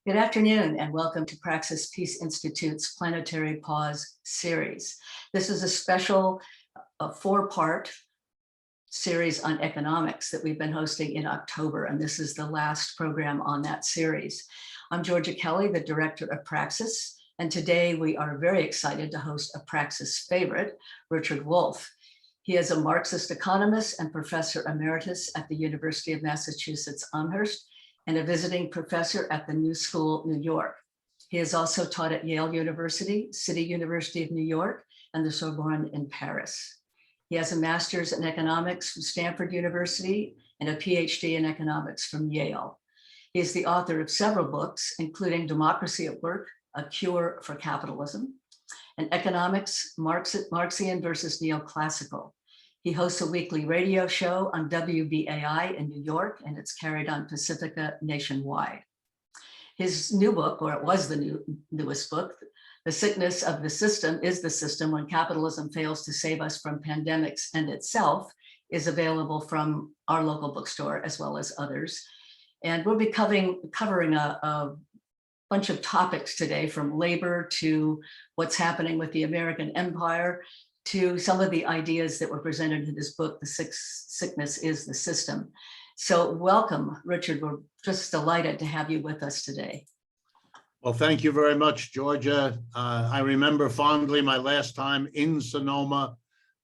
Good afternoon and welcome to Praxis Peace Institute's Planetary Pause series. This is a special four-part series on economics that we've been hosting in October, and this is the last program on that series. I'm Georgia Kelly, the director of Praxis, and today we are very excited to host a Praxis favorite, Richard Wolff. He is a Marxist economist and professor emeritus at the University of Massachusetts Amherst and a visiting professor at the New School, New York. He has also taught at Yale University, City University of New York, and the Sorbonne in Paris. He has a master's in economics from Stanford University and a PhD in economics from Yale. He is the author of several books, including Democracy at Work, A Cure for Capitalism, and Economics, Marxian versus Neoclassical. He hosts a weekly radio show on WBAI in New York, and it's carried on Pacifica nationwide. His new book, or it was the newest book, The Sickness of the System is the System When Capitalism Fails to Save Us from Pandemics and Itself, is available from our local bookstore as well as others. And we'll be covering a bunch of topics today, from labor to what's happening with the American empire, to some of the ideas that were presented in his book, The Sickness is the System. So welcome, Richard. We're just delighted to have you with us today. Well, thank you very much, Georgia. I remember fondly my last time in Sonoma,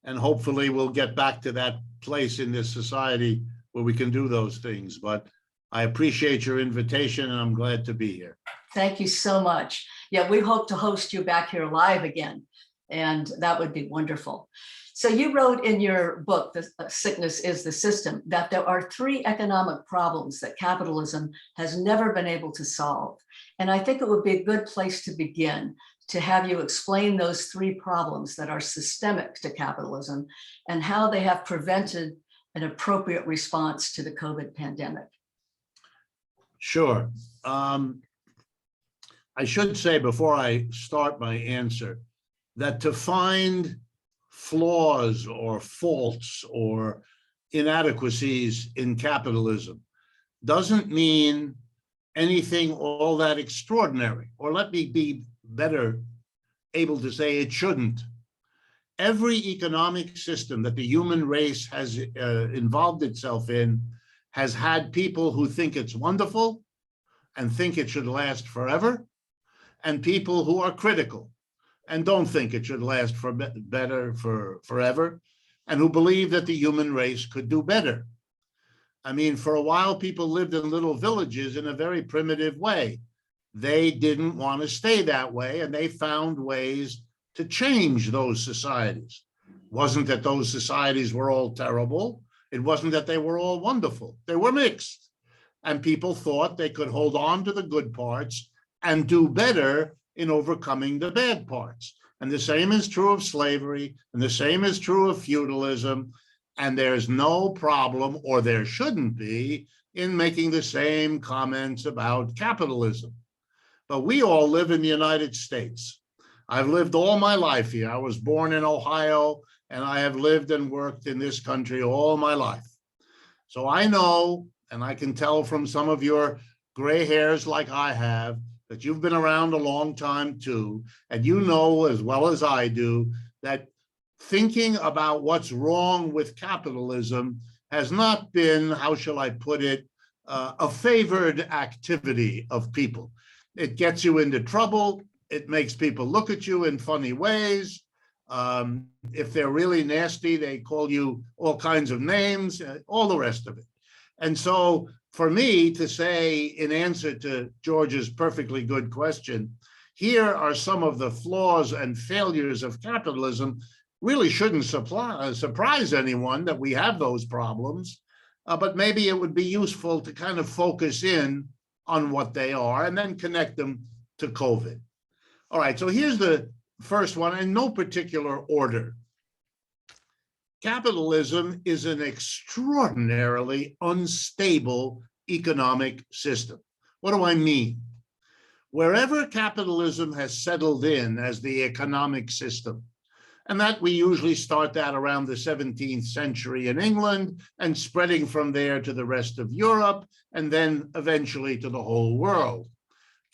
and hopefully we'll get back to that place in this society where we can do those things. But I appreciate your invitation, and I'm glad to be here. Thank you so much. Yeah, we hope to host you back here live again, and that would be wonderful. So you wrote in your book, The Sickness is the System, that there are three economic problems that capitalism has never been able to solve. And I think it would be a good place to begin, to have you explain those three problems that are systemic to capitalism and how they have prevented an appropriate response to the COVID pandemic. Sure. I should say before I start my answer that to find flaws or faults or inadequacies in capitalism doesn't mean anything all that extraordinary, or let me be better able to say it shouldn't. Every economic system that the human race has involved itself in has had people who think it's wonderful and think it should last forever, and people who are critical and don't think it should last forever, and who believe that the human race could do better. I mean, for a while, people lived in little villages in a very primitive way. They didn't want to stay that way, and they found ways to change those societies. It wasn't that those societies were all terrible. It wasn't that they were all wonderful. They were mixed, and people thought they could hold on to the good parts and do better in overcoming the bad parts. And the same is true of slavery, and the same is true of feudalism. And there's no problem, or there shouldn't be, in making the same comments about capitalism. But we all live in the United States. I've lived all my life here. I was born in Ohio, and I have lived and worked in this country all my life. So I know, and I can tell from some of your gray hairs like I have, that you've been around a long time too, and you know as well as I do that thinking about what's wrong with capitalism has not been, how shall I put it, a favored activity of people. It gets you into trouble. It makes people look at you in funny ways. If they're really nasty, they call you all kinds of names, all the rest of it. And so for me to say, in answer to George's perfectly good question, here are some of the flaws and failures of capitalism, really shouldn't surprise anyone that we have those problems, but maybe it would be useful to kind of focus in on what they are and then connect them to COVID. All right, so here's the first one in no particular order. Capitalism is an extraordinarily unstable economic system. What do I mean? Wherever capitalism has settled in as the economic system, and that we usually start that around the 17th century in England and spreading from there to the rest of Europe, and then eventually to the whole world.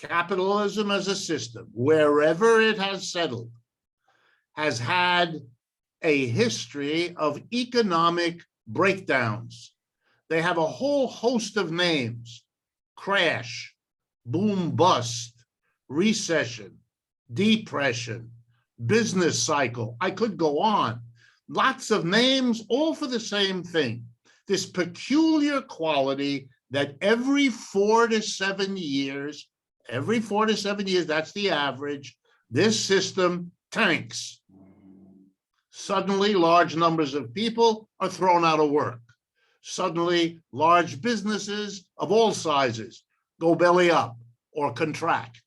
Capitalism as a system, wherever it has settled, has had a history of economic breakdowns. They have a whole host of names: crash, boom bust, recession, depression, business cycle. I could go on. Lots of names, all for the same thing. This peculiar quality that every 4 to 7 years, that's the average, this system tanks. Suddenly, large numbers of people are thrown out of work. Suddenly, large businesses of all sizes go belly up or contract.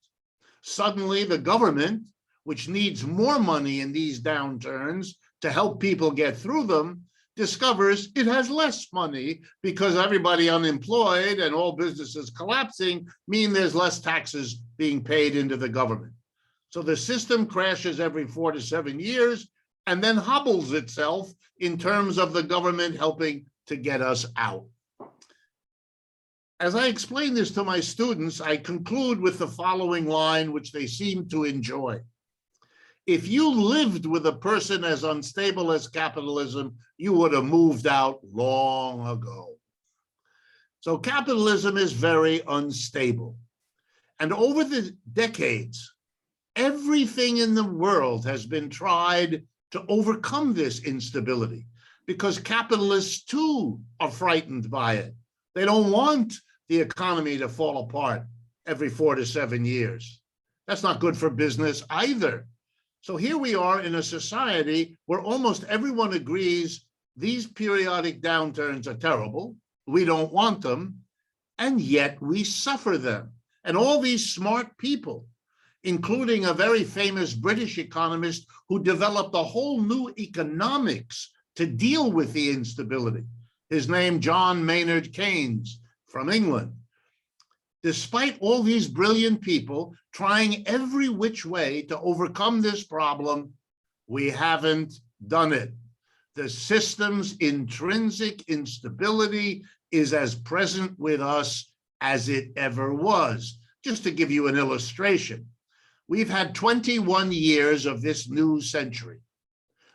Suddenly, the government, which needs more money in these downturns to help people get through them, discovers it has less money because everybody unemployed and all businesses collapsing mean there's less taxes being paid into the government. So the system crashes every 4 to 7 years and then hobbles itself in terms of the government helping to get us out. As I explain this to my students, I conclude with the following line, which they seem to enjoy. If you lived with a person as unstable as capitalism, you would have moved out long ago. So capitalism is very unstable. And over the decades, everything in the world has been tried to overcome this instability because capitalists too are frightened by it. They don't want the economy to fall apart every 4 to 7 years. That's not good for business either. So here we are in a society where almost everyone agrees these periodic downturns are terrible. We don't want them, and yet we suffer them. And all these smart people, including a very famous British economist who developed a whole new economics to deal with the instability. His name, John Maynard Keynes from England. Despite all these brilliant people trying every which way to overcome this problem, we haven't done it. The system's intrinsic instability is as present with us as it ever was. Just to give you an illustration, we've had 21 years of this new century.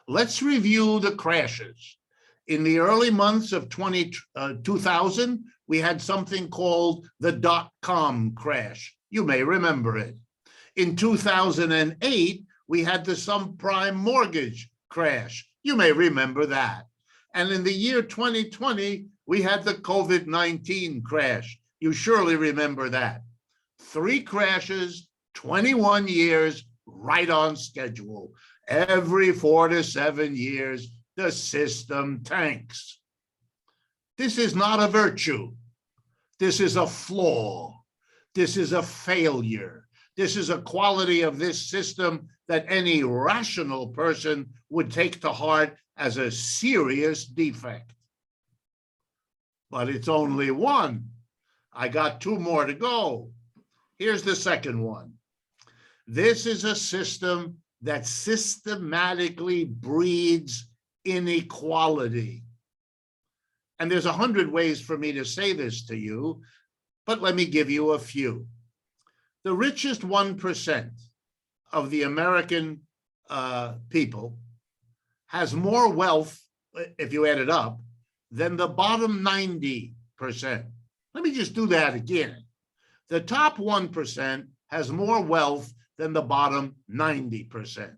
Let's review the crashes. In the early months of 2000, we had something called the dot-com crash. You may remember it. In 2008, we had the subprime mortgage crash. You may remember that. And in the year 2020, we had the COVID-19 crash. You surely remember that. 3 crashes, 21 years, right on schedule. Every 4 to 7 years, the system tanks. This is not a virtue. This is a flaw. This is a failure. This is a quality of this system that any rational person would take to heart as a serious defect. But it's only one. I got 2 more to go. Here's the second one. This is a system that systematically breeds inequality. And there's 100 ways for me to say this to you, but let me give you a few. The richest 1% of the American people has more wealth, if you add it up, than the bottom 90%. Let me just do that again. The top 1% has more wealth than the bottom 90%.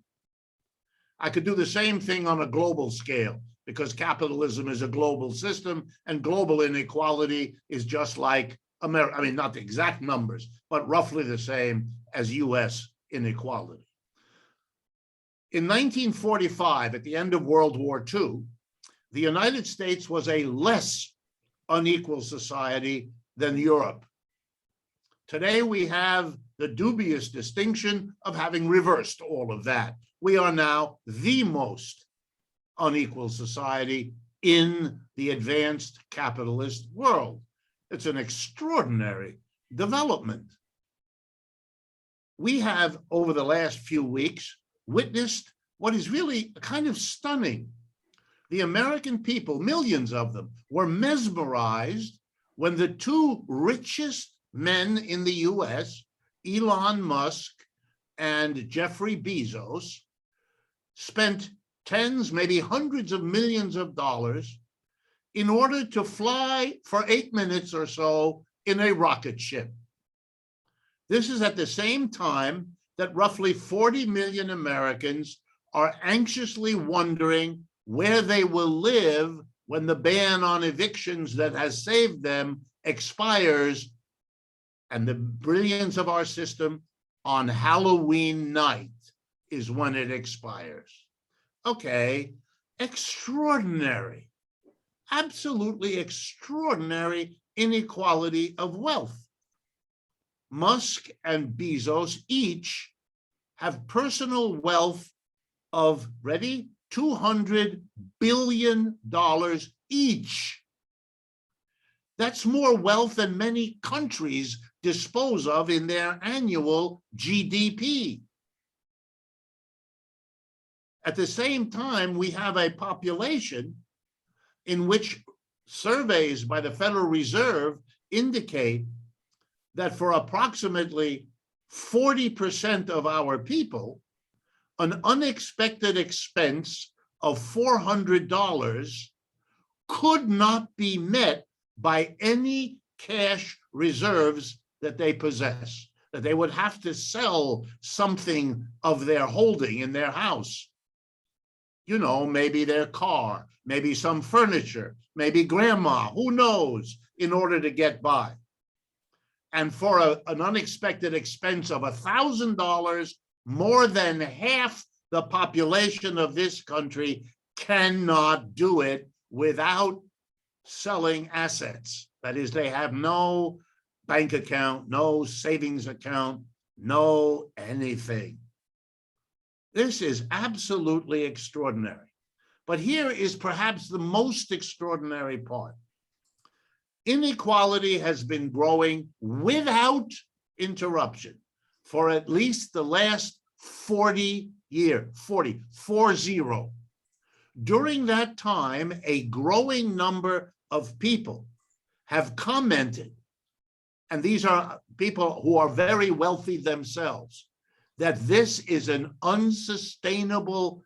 I could do the same thing on a global scale because capitalism is a global system and global inequality is just like America. I mean, not the exact numbers, but roughly the same as US inequality. In 1945, at the end of World War II, the United States was a less unequal society than Europe. Today, we have the dubious distinction of having reversed all of that. We are now the most unequal society in the advanced capitalist world. It's an extraordinary development. We have, over the last few weeks, witnessed what is really kind of stunning. The American people, millions of them, were mesmerized when the 2 richest men in the US, Elon Musk and Jeffrey Bezos spent tens, maybe hundreds of millions of dollars in order to fly for 8 minutes or so in a rocket ship. This is at the same time that roughly 40 million Americans are anxiously wondering where they will live when the ban on evictions that has saved them expires, and the brilliance of our system, on Halloween night is when it expires. Okay, extraordinary, absolutely extraordinary inequality of wealth. Musk and Bezos each have personal wealth of, ready, $200 billion each. That's more wealth than many countries dispose of in their annual GDP. At the same time, we have a population in which surveys by the Federal Reserve indicate that for approximately 40% of our people, an unexpected expense of $400 could not be met by any cash reserves that they possess, that they would have to sell something of their holding in their house. You know, maybe their car, maybe some furniture, maybe grandma, who knows, in order to get by. And for an unexpected expense of $1,000, more than half the population of this country cannot do it without selling assets. That is, they have no bank account, no savings account, no anything. This is absolutely extraordinary. But here is perhaps the most extraordinary part. Inequality has been growing without interruption for at least the last 40 years, 40. During that time, a growing number of people have commented, and these are people who are very wealthy themselves, that this is an unsustainable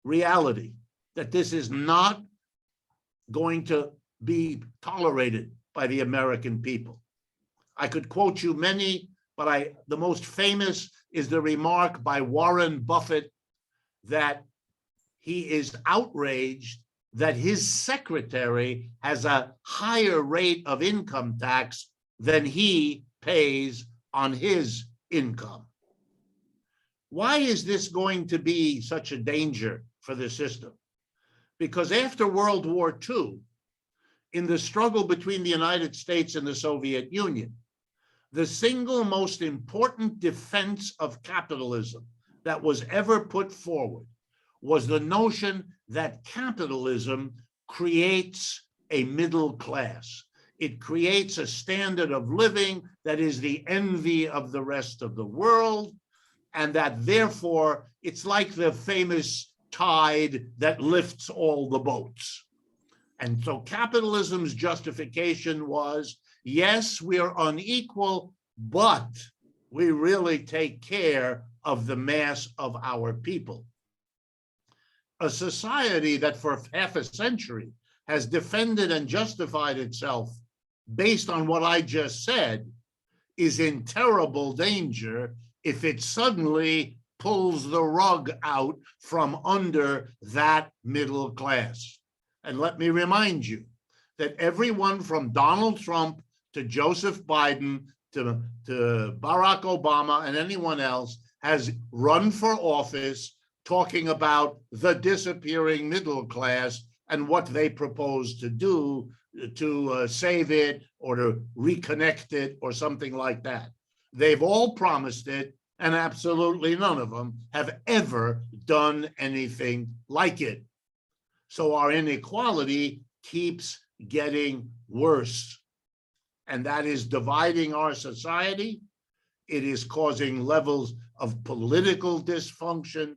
reality, that this is not going to be tolerated by the American people. I could quote you many, but the most famous is the remark by Warren Buffett that he is outraged that his secretary has a higher rate of income tax than he pays on his income. Why is this going to be such a danger for the system? Because after World War II, in the struggle between the United States and the Soviet Union, the single most important defense of capitalism that was ever put forward was the notion that capitalism creates a middle class. It creates a standard of living that is the envy of the rest of the world, and that therefore it's like the famous tide that lifts all the boats. And so capitalism's justification was, yes, we are unequal, but we really take care of the mass of our people. A society that for half a century has defended and justified itself based on what I just said is in terrible danger if it suddenly pulls the rug out from under that middle class. And let me remind you that everyone from Donald Trump to Joseph Biden to Barack Obama and anyone else has run for office talking about the disappearing middle class and what they propose to do to save it or to reconnect it or something like that. They've all promised it, and absolutely none of them have ever done anything like it. So our inequality keeps getting worse. And that is dividing our society. It is causing levels of political dysfunction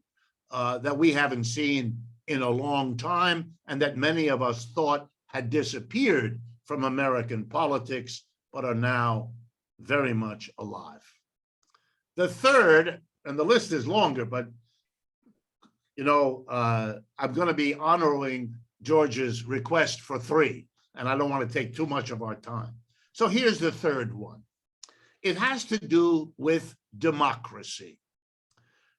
that we haven't seen in a long time, and that many of us thought had disappeared from American politics, but are now very much alive. The third, and the list is longer, but I'm going to be honoring George's request for three, and I don't want to take too much of our time. So here's the third one. It has to do with democracy.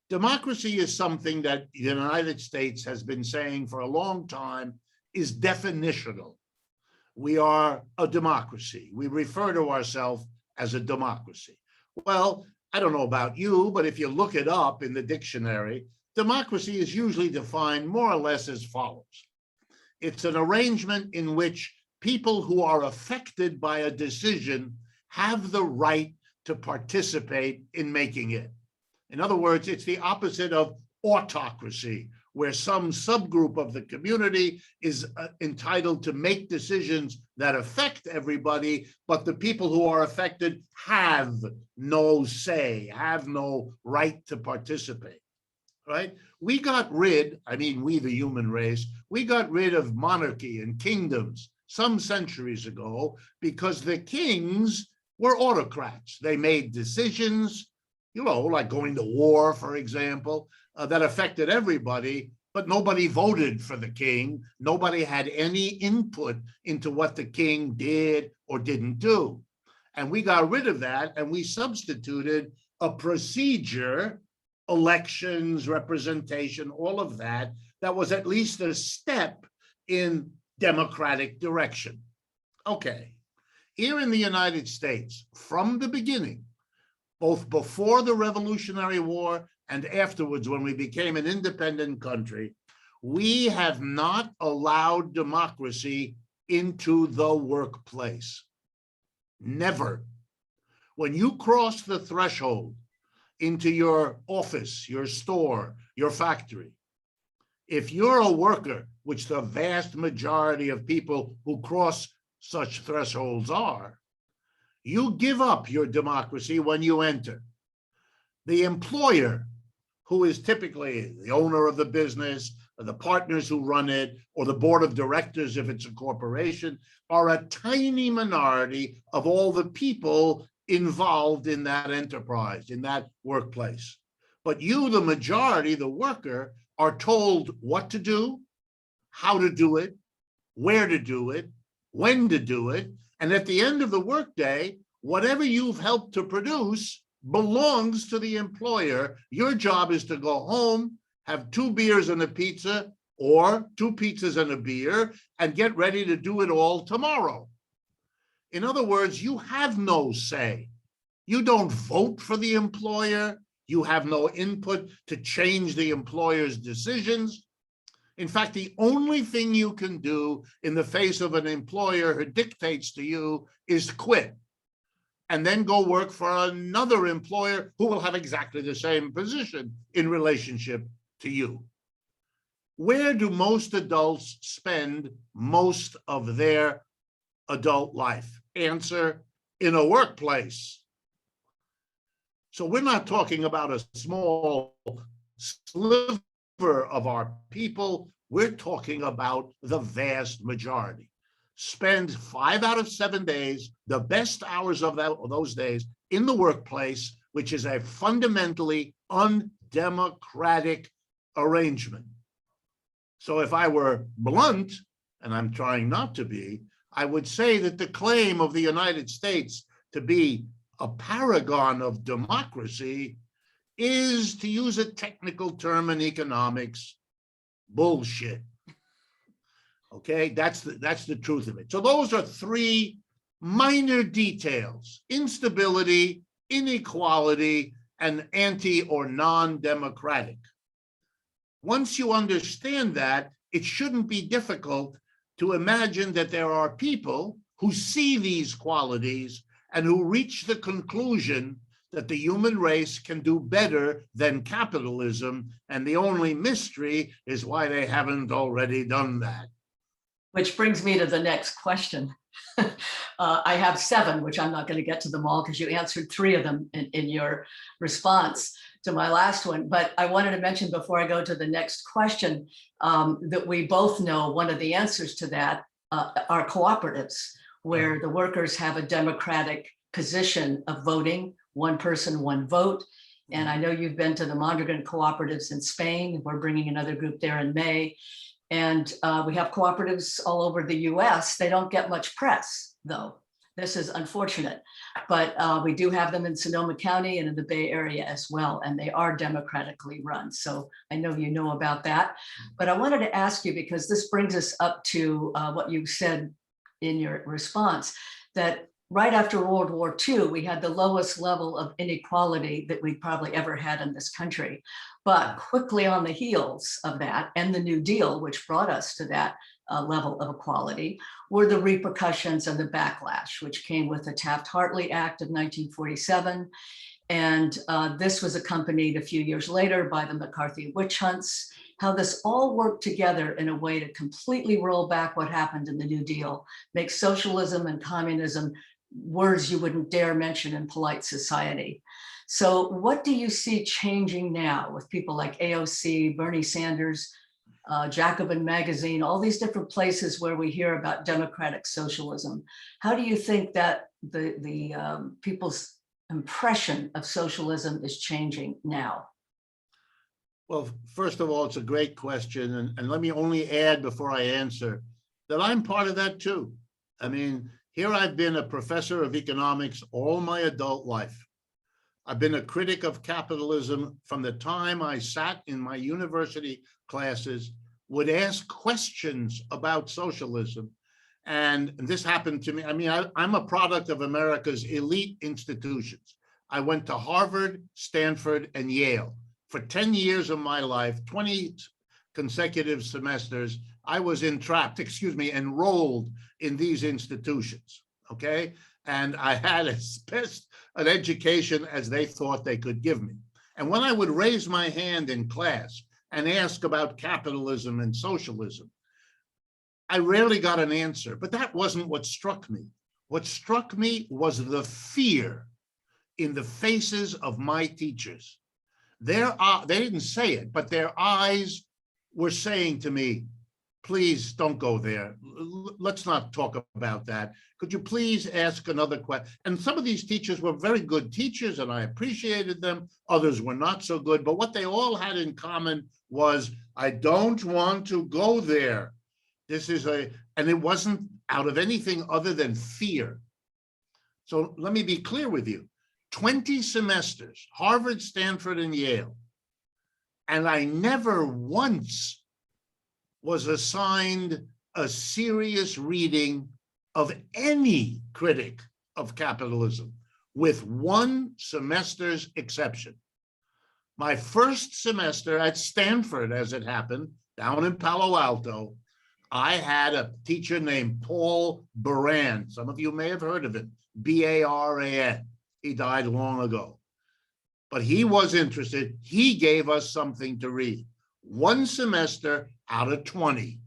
Democracy is something that the United States has been saying for a long time is definitional. We are a democracy. We refer to ourselves as a democracy. Well, I don't know about you, but if you look it up in the dictionary, democracy is usually defined more or less as follows. It's an arrangement in which people who are affected by a decision have the right to participate in making it. In other words, it's the opposite of autocracy, where some subgroup of the community is entitled to make decisions that affect everybody, but the people who are affected have no say, have no right to participate, right? We got rid, we, the human race, we got rid of monarchy and kingdoms some centuries ago because the kings were autocrats. They made decisions, like going to war, for example, that affected everybody, but nobody voted for the king. Nobody had any input into what the king did or didn't do. And we got rid of that, and we substituted a procedure, elections, representation, all of that, that was at least a step in democratic direction. Okay. Here in the United States, from the beginning, both before the Revolutionary War and afterwards, when we became an independent country, we have not allowed democracy into the workplace. Never. When you cross the threshold into your office, your store, your factory, if you're a worker, which the vast majority of people who cross such thresholds are, you give up your democracy when you enter. The employer, who is typically the owner of the business, or the partners who run it, or the board of directors if it's a corporation, are a tiny minority of all the people involved in that enterprise, in that workplace. But you, the majority, the worker, are told what to do, how to do it, where to do it, when to do it, and at the end of the workday, whatever you've helped to produce belongs to the employer. Your job is to go home, have 2 beers and a pizza, or 2 pizzas and a beer, and get ready to do it all tomorrow. In other words, you have no say. You don't vote for the employer. You have no input to change the employer's decisions. In fact, the only thing you can do in the face of an employer who dictates to you is quit and then go work for another employer who will have exactly the same position in relationship to you. Where do most adults spend most of their adult life? Answer, in a workplace. So we're not talking about a small sliver of our people. We're talking about the vast majority. Spend 5 out of 7 days, the best hours of those days, in the workplace, which is a fundamentally undemocratic arrangement. So if I were blunt, and I'm trying not to be, I would say that the claim of the United States to be a paragon of democracy is, to use a technical term in economics, bullshit. Okay, that's the truth of it. So those are 3 minor details: instability, inequality, and anti or non-democratic. Once you understand that, it shouldn't be difficult to imagine that there are people who see these qualities and who reach the conclusion that the human race can do better than capitalism, and the only mystery is why they haven't already done that. Which brings me to the next question. I have 7, which I'm not going to get to them all because you answered 3 of them in your response to my last one. But I wanted to mention before I go to the next question that we both know one of the answers to that are cooperatives, where the workers have a democratic position of voting, 1 person, 1 vote. And I know you've been to the Mondragon cooperatives in Spain. We're bringing another group there in May. And we have cooperatives all over the US. They don't get much press, though. This is unfortunate, but we do have them in Sonoma County and in the Bay Area as well, and they are democratically run. So I know you know about that, but I wanted to ask you, because this brings us up to what you said in your response, that right after World War II, we had the lowest level of inequality that we probably ever had in this country. But quickly on the heels of that, and the New Deal, which brought us to that level of equality, were the repercussions and the backlash, which came with the Taft-Hartley Act of 1947. And this was accompanied a few years later by the McCarthy witch hunts. How this all worked together in a way to completely roll back what happened in the New Deal, make socialism and communism words you wouldn't dare mention in polite society. So what do you see changing now with people like AOC, Bernie Sanders, Jacobin Magazine, all these different places where we hear about democratic socialism? How do you think that the people's impression of socialism is changing now? Well, first of all, it's a great question. And let me only add before I answer that I'm part of that too. I mean, here I've been a professor of economics all my adult life. I've been a critic of capitalism from the time I sat in my university classes, would ask questions about socialism. And this happened to me. I mean, I'm a product of America's elite institutions. I went to Harvard, Stanford, and Yale. For 10 years of my life, 20 consecutive semesters, I was enrolled in these institutions, okay? And I had as best an education as they thought they could give me. And when I would raise my hand in class and ask about capitalism and socialism, I rarely got an answer, but that wasn't what struck me. What struck me was the fear in the faces of my teachers. They didn't say it, but their eyes were saying to me, please don't go there. Let's not talk about that. Could you please ask another question? And some of these teachers were very good teachers and I appreciated them. Others were not so good, but what they all had in common was, I don't want to go there. And it wasn't out of anything other than fear. So let me be clear with you. 20 semesters, Harvard, Stanford, and Yale. And I never once was assigned a serious reading of any critic of capitalism, with one semester's exception. My first semester at Stanford, as it happened, down in Palo Alto, I had a teacher named Paul Baran. Some of you may have heard of him, B-A-R-A-N. He died long ago, but he was interested. He gave us something to read, one semester out of 20.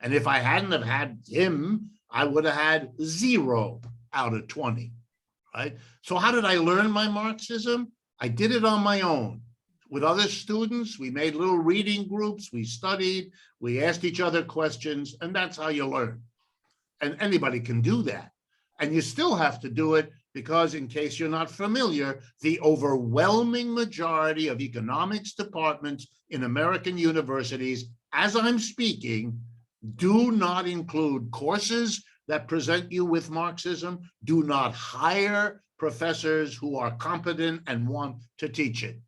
And if I hadn't have had him, I would have had 0 out of 20, right? So how did I learn my Marxism? I did it on my own. With other students, we made little reading groups, we studied, we asked each other questions, and that's how you learn. And anybody can do that. And you still have to do it because, in case you're not familiar, the overwhelming majority of economics departments in American universities, as I'm speaking, do not include courses that present you with Marxism, do not hire professors who are competent and want to teach it.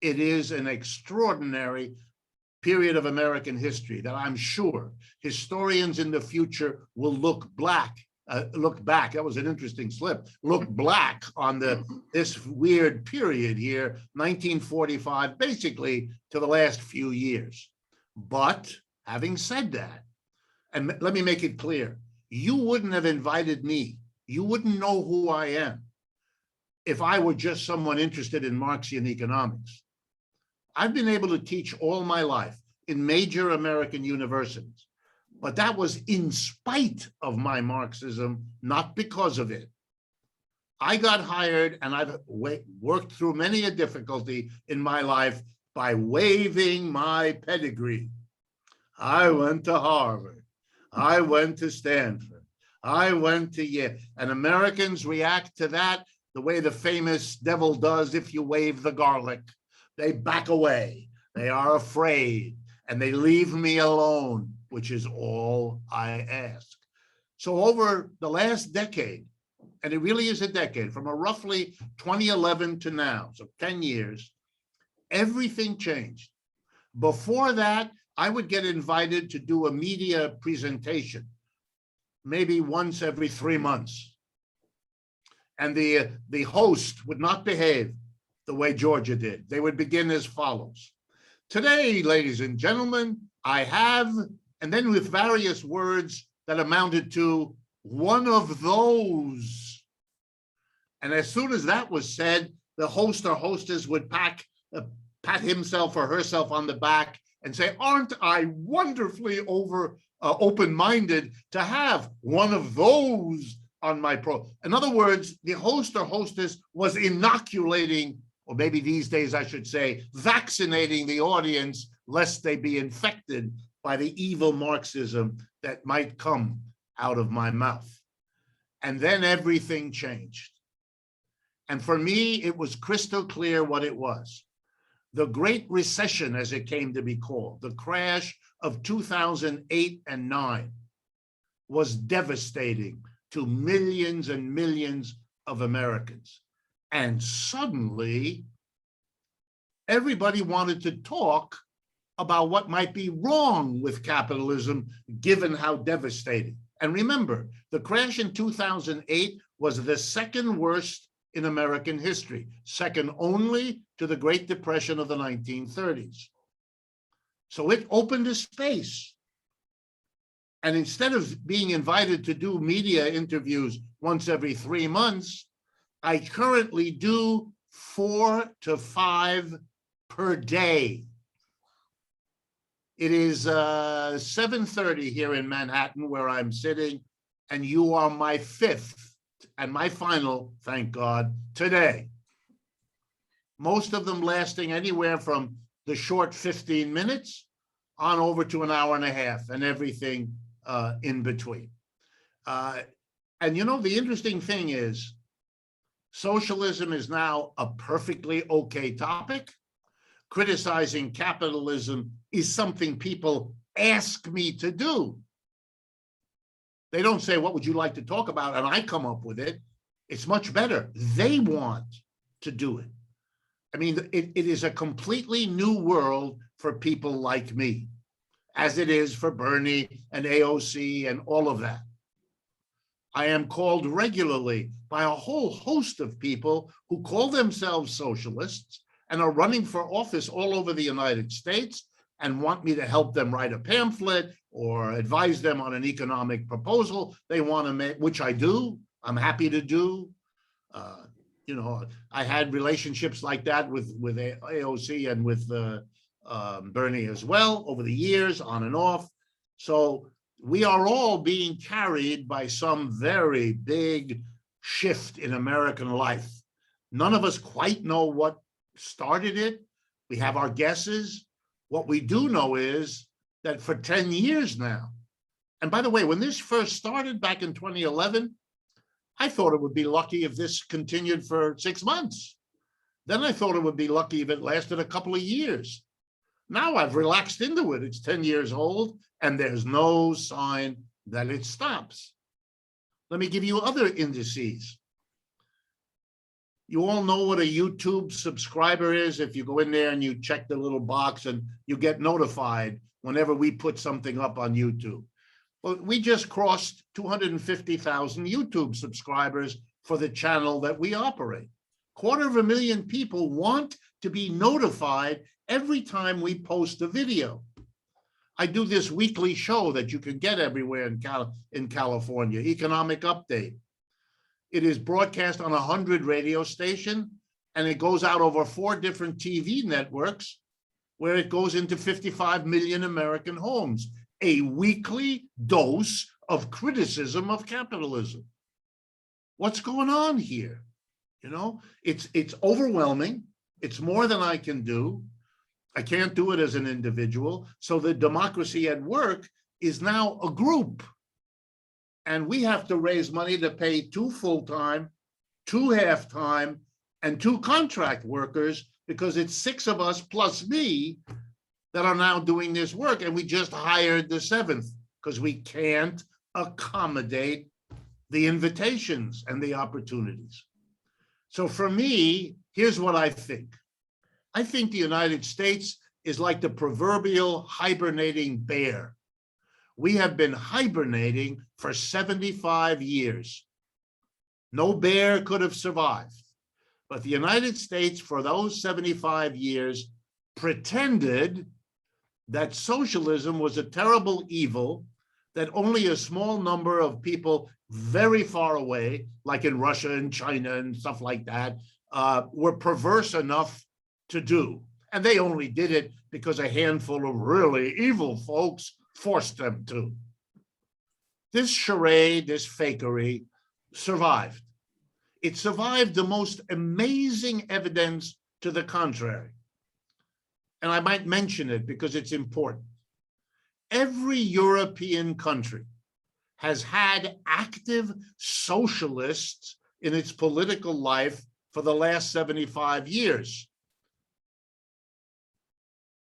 It is an extraordinary period of American history that I'm sure historians in the future will look back, that was an interesting slip, look black on this weird period here, 1945, basically to the last few years. But having said that, and let me make it clear, you wouldn't have invited me, you wouldn't know who I am if I were just someone interested in Marxian economics. I've been able to teach all my life in major American universities, but that was in spite of my Marxism, not because of it. I got hired, and I've worked through many a difficulty in my life by waiving my pedigree. I went to Harvard. I went to Stanford. I went to Yale. And Americans react to that the way the famous devil does if you wave the garlic. They back away. They are afraid and they leave me alone, which is all I ask. So over the last decade, and it really is a decade, from a roughly 2011 to now, so 10 years, everything changed. Before that, I would get invited to do a media presentation, maybe once every 3 months. And the host would not behave the way Georgia did. They would begin as follows. Today, ladies and gentlemen, I have, and then with various words that amounted to one of those. And as soon as that was said, the host or hostess would pat himself or herself on the back and say, aren't I wonderfully open-minded to have one of those on my pro. In other words, the host or hostess was inoculating, or maybe these days I should say, vaccinating the audience lest they be infected by the evil Marxism that might come out of my mouth. And then everything changed. And for me, it was crystal clear what it was. The Great Recession, as it came to be called, the crash of 2008 and 9, was devastating to millions and millions of Americans. And suddenly, everybody wanted to talk about what might be wrong with capitalism, given how devastating. And remember, the crash in 2008 was the second worst in American history, second only to the Great Depression of the 1930s. So it opened a space. And instead of being invited to do media interviews once every 3 months, I currently do 4 to 5 per day. It is 7:30 here in Manhattan where I'm sitting, and you are my 5th and my final, thank God, today. Most of them lasting anywhere from the short 15 minutes on over to an hour and a half and everything in between. And you know, the interesting thing is, socialism is now a perfectly okay topic. Criticizing capitalism is something people ask me to do. They don't say, what would you like to talk about? And I come up with it. It's much better. They want to do it. I mean, it is a completely new world for people like me, as it is for Bernie and AOC and all of that. I am called regularly by a whole host of people who call themselves socialists and are running for office all over the United States and want me to help them write a pamphlet or advise them on an economic proposal they want to make, which I do. I'm happy to do. You know, I had relationships like that with AOC and with Bernie as well over the years, on and off. So we are all being carried by some very big shift in American life. None of us quite know what started it. We have our guesses. What we do know is that for 10 years now, and by the way, when this first started back in 2011, I thought it would be lucky if this continued for 6 months. Then I thought it would be lucky if it lasted a couple of years. Now I've relaxed into it. It's 10 years old, and there's no sign that it stops. Let me give you other indices. You all know what a YouTube subscriber is. If you go in there and you check the little box and you get notified whenever we put something up on YouTube. Well, we just crossed 250,000 YouTube subscribers for the channel that we operate. 250,000 people want to be notified every time we post a video. I do this weekly show that you can get everywhere in California, Economic Update. It is broadcast on 100 radio stations, and it goes out over 4 different TV networks, where it goes into 55 million American homes. A weekly dose of criticism of capitalism. What's going on here? You know, it's overwhelming. It's more than I can do. I can't do it as an individual. So the democracy at work is now a group. And we have to raise money to pay 2 full-time 2 half-time, and 2 contract workers, because it's 6 of us plus me that are now doing this work. And we just hired the 7th because we can't accommodate the invitations and the opportunities. So for me, here's what I think. I think the United States is like the proverbial hibernating bear. We have been hibernating for 75 years. No bear could have survived. But the United States, for those 75 years, pretended that socialism was a terrible evil, that only a small number of people very far away, like in Russia and China and stuff like that, were perverse enough to do. And they only did it because a handful of really evil folks forced them to. This charade, this fakery, survived. It survived the most amazing evidence to the contrary. And I might mention it because it's important. Every European country has had active socialists in its political life for the last 75 years.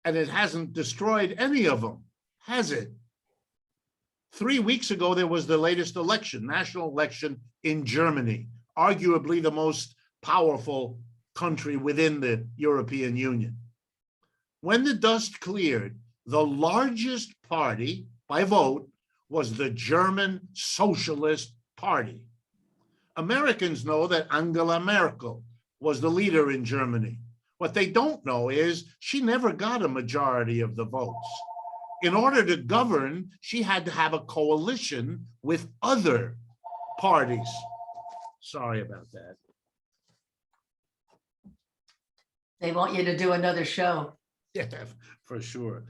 And it hasn't destroyed any of them, has it? 3 weeks ago, there was the latest election, national election in Germany, arguably the most powerful country within the European Union. When the dust cleared, the largest party by vote was the German Socialist Party. Americans know that Angela Merkel was the leader in Germany. What they don't know is she never got a majority of the votes. In order to govern, she had to have a coalition with other parties. Sorry about that. They want you to do another show. Yeah, for sure.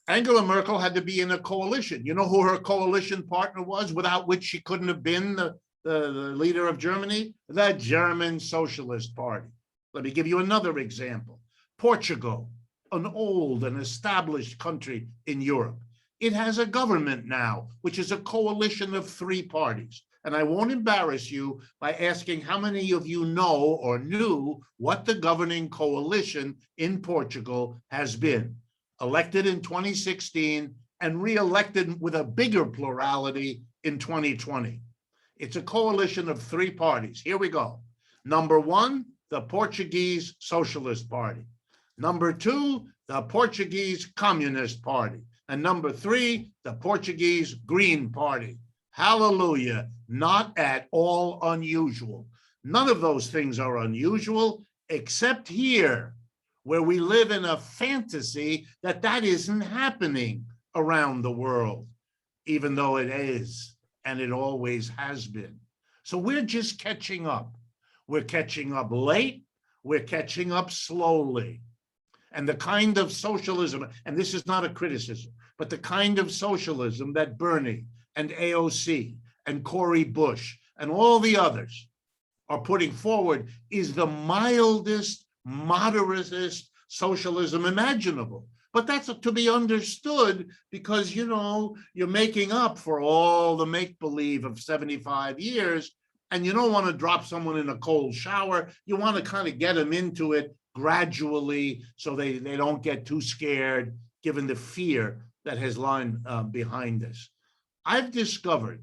Angela Merkel had to be in a coalition. You know who her coalition partner was, without which she couldn't have been the leader of Germany? The German Socialist Party. Let me give you another example. Portugal, an old and established country in Europe. It has a government now, which is a coalition of 3 parties. And I won't embarrass you by asking how many of you know or knew what the governing coalition in Portugal has been. Elected in 2016 and re-elected with a bigger plurality in 2020. It's a coalition of 3 parties. Here we go. Number 1, the Portuguese Socialist Party. Number 2, the Portuguese Communist Party. And number 3, the Portuguese Green Party. Hallelujah. Not at all unusual. None of those things are unusual, except here, where we live in a fantasy that that isn't happening around the world, even though it is, and it always has been. So we're just catching up. We're catching up late. We're catching up slowly. And the kind of socialism, and this is not a criticism, but the kind of socialism that Bernie and AOC and Cory Bush and all the others are putting forward is the mildest, moderatist socialism imaginable. But that's to be understood because, you know, you're making up for all the make-believe of 75 years, and you don't want to drop someone in a cold shower. You want to kind of get them into it gradually so they don't get too scared, given the fear that has lain behind this. I've discovered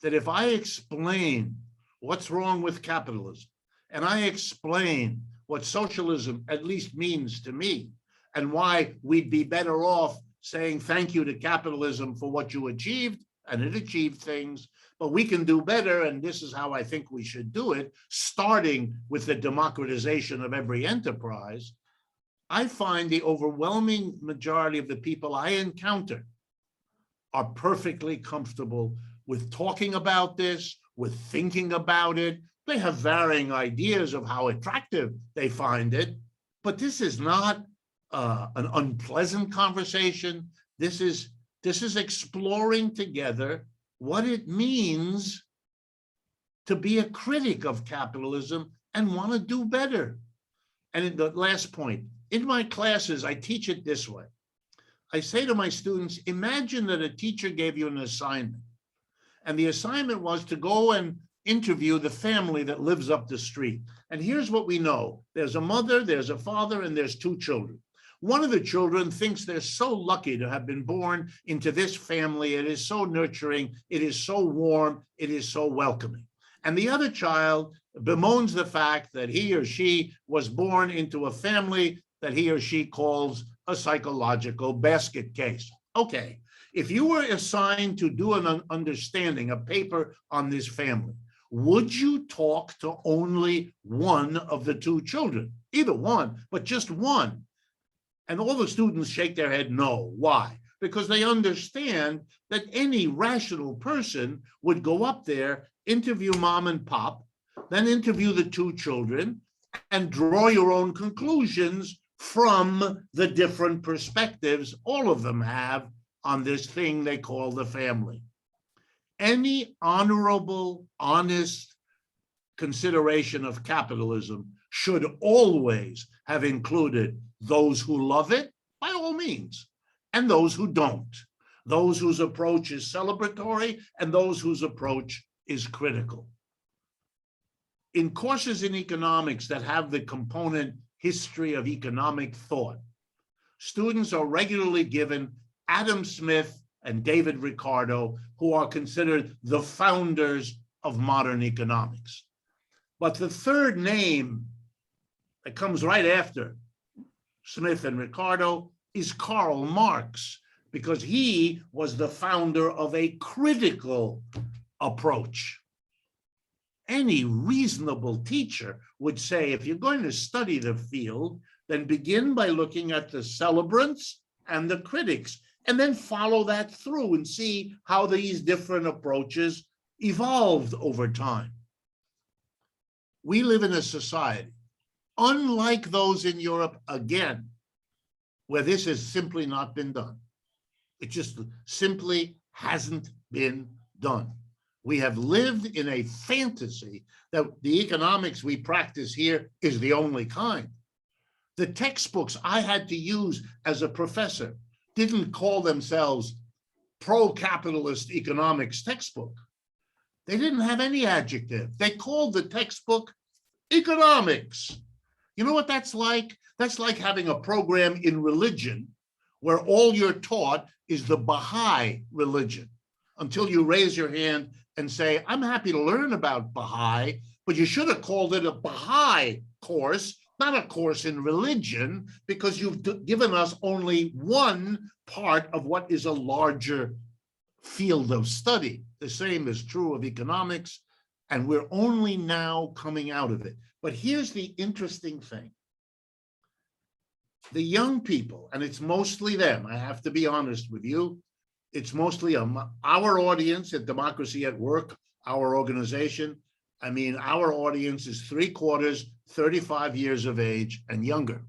that if I explain what's wrong with capitalism, and I explain what socialism at least means to me, and why we'd be better off saying thank you to capitalism for what you achieved, and it achieved things, but we can do better, and this is how I think we should do it, starting with the democratization of every enterprise. I find the overwhelming majority of the people I encounter are perfectly comfortable with talking about this, with thinking about it. They have varying ideas of how attractive they find it, but this is not an unpleasant conversation. This is exploring together what it means to be a critic of capitalism and want to do better. And in the last point, in my classes, I teach it this way. I say to my students, imagine that a teacher gave you an assignment, and the assignment was to go and interview the family that lives up the street. And here's what we know. There's a mother, there's a father, and there's two children. One of the children thinks they're so lucky to have been born into this family. It is so nurturing. It is so warm. It is so welcoming. And the other child bemoans the fact that he or she was born into a family that he or she calls a psychological basket case. Okay, if you were assigned to do an understanding, a paper on this family, would you talk to only one of the two children? Either one, but just one. And all the students shake their head no. Why? Because they understand that any rational person would go up there, interview mom and pop, then interview the two children, and draw your own conclusions from the different perspectives all of them have on this thing they call the family. Any honorable, honest consideration of capitalism should always have included those who love it, by all means, and those who don't, those whose approach is celebratory and those whose approach is critical. In courses in economics that have the component history of economic thought, students are regularly given Adam Smith and David Ricardo, who are considered the founders of modern economics. But the third name that comes right after Smith and Ricardo is Karl Marx, because he was the founder of a critical approach. Any reasonable teacher would say, if you're going to study the field, then begin by looking at the celebrants and the critics, and then follow that through and see how these different approaches evolved over time. We live in a society, unlike those in Europe, again, where this has simply not been done. It just simply hasn't been done. We have lived in a fantasy that the economics we practice here is the only kind. The textbooks I had to use as a professor didn't call themselves pro-capitalist economics textbook. They didn't have any adjective. They called the textbook economics. You know what that's like? That's like having a program in religion where all you're taught is the Baha'i religion until you raise your hand and say, I'm happy to learn about Baha'i, but you should have called it a Baha'i course, not a course in religion, because you've given us only one part of what is a larger field of study. The same is true of economics, and we're only now coming out of it. But here's the interesting thing. The young people, and it's mostly them, I have to be honest with you, it's mostly our audience at Democracy at Work, our organization. I mean, our audience is 3/4, 35 years of age and younger.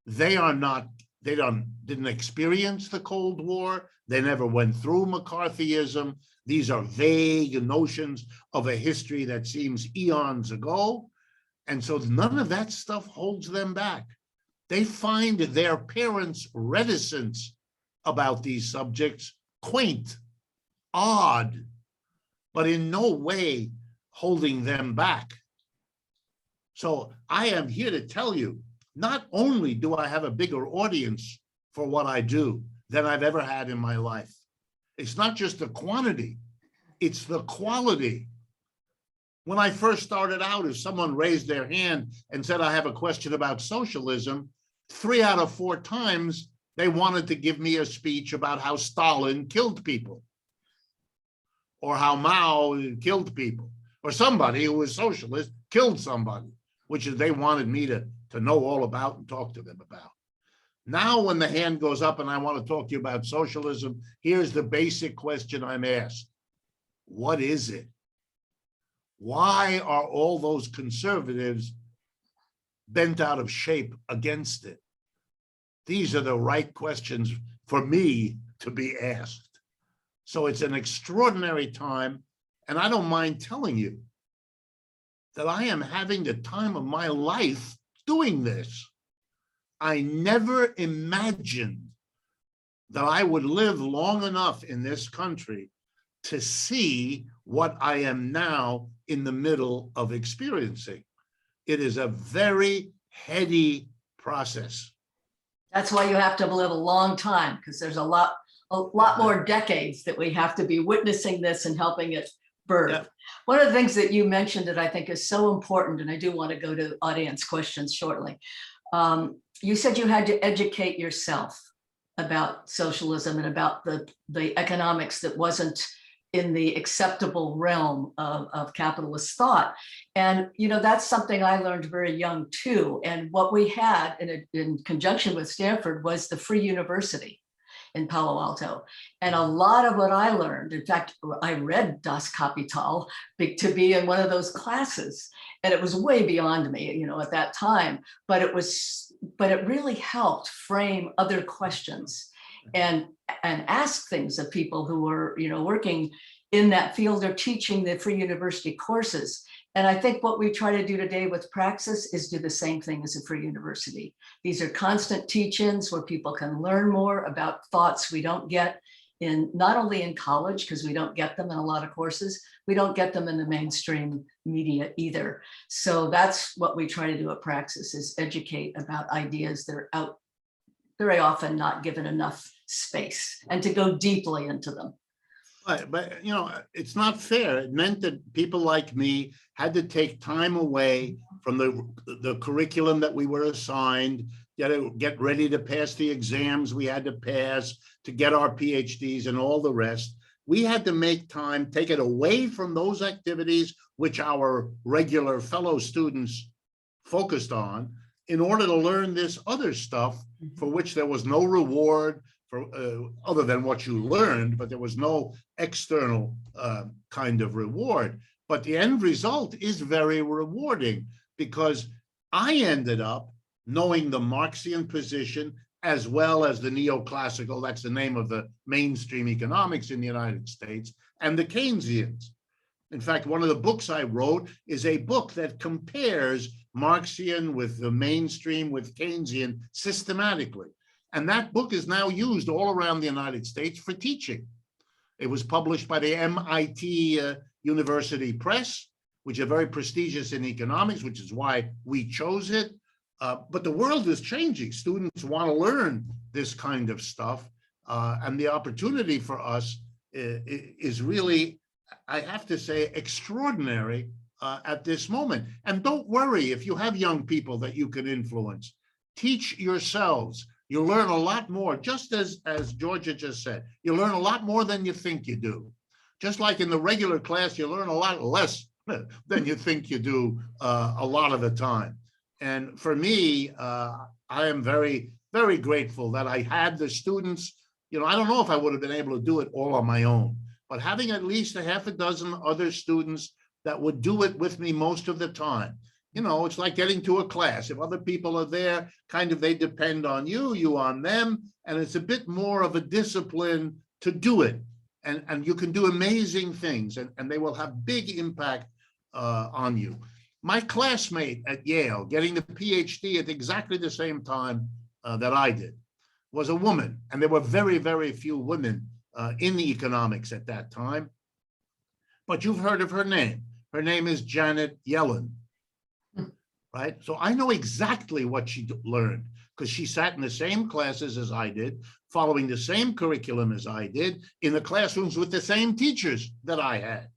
They didn't experience the Cold War. They never went through McCarthyism. These are vague notions of a history that seems eons ago. And so none of that stuff holds them back. They find their parents' reticence about these subjects quaint, odd, but in no way holding them back. So I am here to tell you, not only do I have a bigger audience for what I do than I've ever had in my life. It's not just the quantity, it's the quality. When I first started out, if someone raised their hand and said, I have a question about socialism, 3 out of 4 times, they wanted to give me a speech about how Stalin killed people, or how Mao killed people, or somebody who was socialist killed somebody, which is they wanted me to know all about and talk to them about. Now, when the hand goes up and I want to talk to you about socialism, here's the basic question I'm asked. What is it? Why are all those conservatives bent out of shape against it? These are the right questions for me to be asked. So it's an extraordinary time, and I don't mind telling you that I am having the time of my life doing this. I never imagined that I would live long enough in this country to see what I am now in the middle of experiencing. It is a very heady process. That's why you have to live a long time, because there's a lot more decades that we have to be witnessing this and helping it birth. Yeah. One of the things that you mentioned that I think is so important, and I do want to go to audience questions shortly. You said you had to educate yourself about socialism and about the economics that wasn't in the acceptable realm of capitalist thought. And, you know, that's something I learned very young too. And what we had in conjunction with Stanford was the Free University in Palo Alto. And a lot of what I learned, in fact, I read Das Kapital to be in one of those classes. And it was way beyond me, you know, at that time, but it really helped frame other questions and ask things of people who were, you know, working in that field or teaching the Free University courses. And I think what we try to do today with Praxis is do the same thing as a Free University. These are constant teach-ins where people can learn more about thoughts we don't get in, not only in college, because we don't get them in a lot of courses, we don't get them in the mainstream media either. So that's what we try to do at Praxis, is educate about ideas that are out very often not given enough space, and to go deeply into them. But you know, it's not fair. It meant that people like me had to take time away from the curriculum that we were assigned, get ready to pass the exams we had to pass, to get our PhDs and all the rest. We had to make time, take it away from those activities which our regular fellow students focused on, in order to learn this other stuff for which there was no reward for other than what you learned, but there was no external kind of reward. But the end result is very rewarding, because I ended up knowing the Marxian position as well as the Neoclassical, that's the name of the mainstream economics in the United States, and the Keynesians. In fact, one of the books I wrote is a book that compares Marxian with the mainstream, with Keynesian systematically. And that book is now used all around the United States for teaching. It was published by the MIT University Press, which are very prestigious in economics, which is why we chose it. But the world is changing. Students want to learn this kind of stuff. And the opportunity for us is really, I have to say, extraordinary at this moment. And don't worry if you have young people that you can influence. Teach yourselves. You learn a lot more, just as Georgia just said. You learn a lot more than you think you do. Just like in the regular class, you learn a lot less than you think you do a lot of the time. And for me, I am very, very grateful that I had the students. You know, I don't know if I would have been able to do it all on my own, but having at least a half a dozen other students that would do it with me most of the time. You know, it's like getting to a class. If other people are there, kind of they depend on you, you on them, and it's a bit more of a discipline to do it. And you can do amazing things, and they will have big impact on you. My classmate at Yale, getting the PhD at exactly the same time that I did, was a woman, and there were very, very few women in the economics at that time. But you've heard of her name. Her name is Janet Yellen. Right? So I know exactly what she learned, because she sat in the same classes as I did, following the same curriculum as I did, in the classrooms with the same teachers that I had.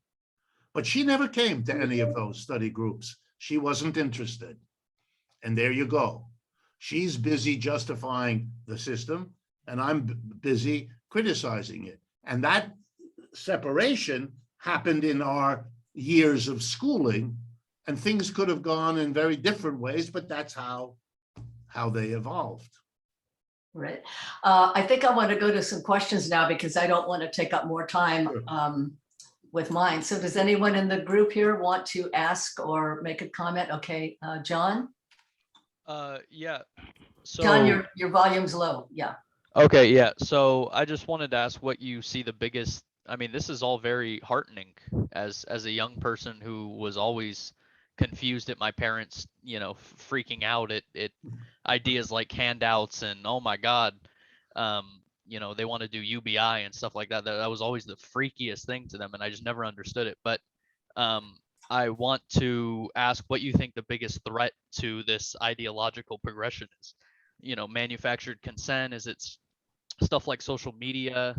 But she never came to any of those study groups. She wasn't interested. And there you go. She's busy justifying the system, and I'm busy criticizing it. And that separation happened in our years of schooling. And things could have gone in very different ways, but that's how they evolved. Right. I think I want to go to some questions now, because I don't want to take up more time with mine. So does anyone in the group here want to ask or make a comment? Okay, John? Yeah. So John, your volume's low. Yeah. okay, yeah. So I just wanted to ask what you see the biggest, I mean, this is all very heartening as a young person who was always confused at my parents, you know, freaking out at ideas like handouts and oh my God. you know, they want to do UBI and stuff like that. That was always the freakiest thing to them, and I just never understood it. But I want to ask what you think the biggest threat to this ideological progression is. You know, manufactured consent, is it stuff like social media?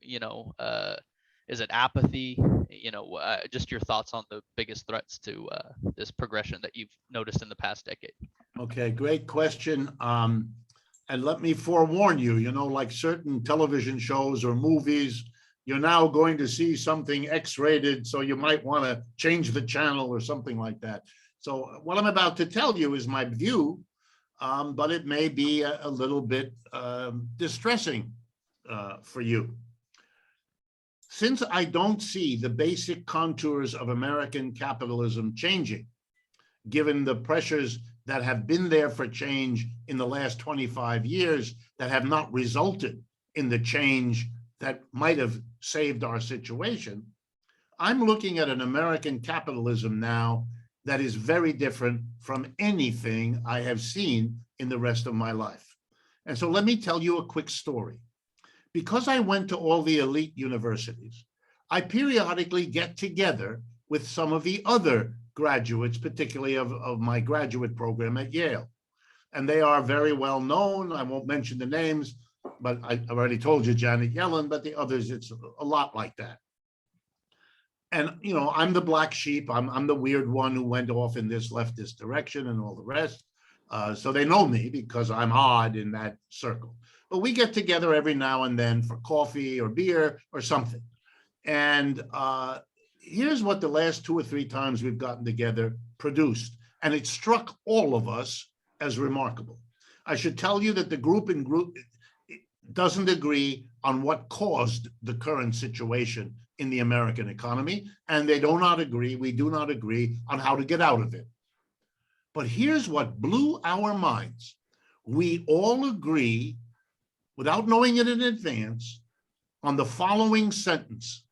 You know, is it apathy? You know, just your thoughts on the biggest threats to this progression that you've noticed in the past decade. Okay, great question. And let me forewarn you, you know, like certain television shows or movies, you're now going to see something X-rated, so you might want to change the channel or something like that. So what I'm about to tell you is my view, but it may be a little bit distressing for you. Since I don't see the basic contours of American capitalism changing, given the pressures that have been there for change in the last 25 years that have not resulted in the change that might have saved our situation, I'm looking at an American capitalism now that is very different from anything I have seen in the rest of my life. And so let me tell you a quick story. Because I went to all the elite universities, I periodically get together with some of the other graduates, particularly of my graduate program at Yale. And they are very well known. I won't mention the names, but I already told you Janet Yellen, but the others, it's a lot like that. And, you know, I'm the black sheep. I'm the weird one who went off in this leftist direction and all the rest. So they know me because I'm odd in that circle. But we get together every now and then for coffee or beer or something. And here's what the last 2 or 3 times we've gotten together produced. And it struck all of us as remarkable. I should tell you that the group doesn't agree on what caused the current situation in the American economy, and we do not agree on how to get out of it. But here's what blew our minds. We all agree, without knowing it in advance, on the following sentence.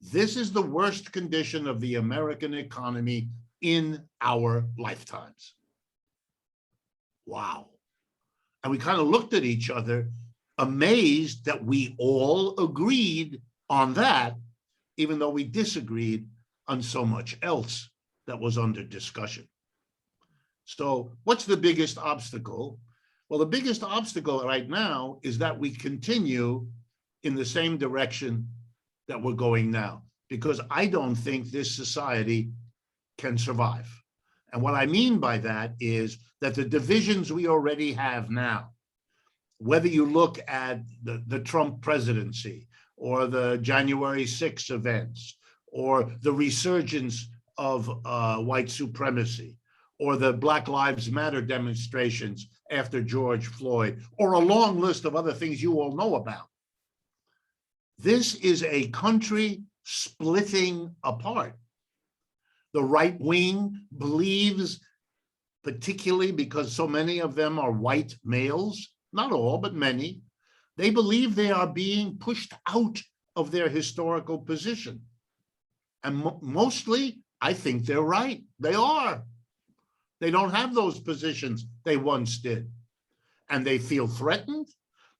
This is the worst condition of the American economy in our lifetimes. Wow. And we kind of looked at each other, amazed that we all agreed on that, even though we disagreed on so much else that was under discussion. So what's the biggest obstacle? Well, the biggest obstacle right now is that we continue in the same direction that we're going now, because I don't think this society can survive. And what I mean by that is that the divisions we already have now, whether you look at the Trump presidency or the January 6th events or the resurgence of white supremacy or the Black Lives Matter demonstrations after George Floyd, or a long list of other things you all know about. This is a country splitting apart. The right wing believes, particularly because so many of them are white males, not all, but many, they believe they are being pushed out of their historical position. And mostly, I think they're right. They are. They don't have those positions they once did. And they feel threatened,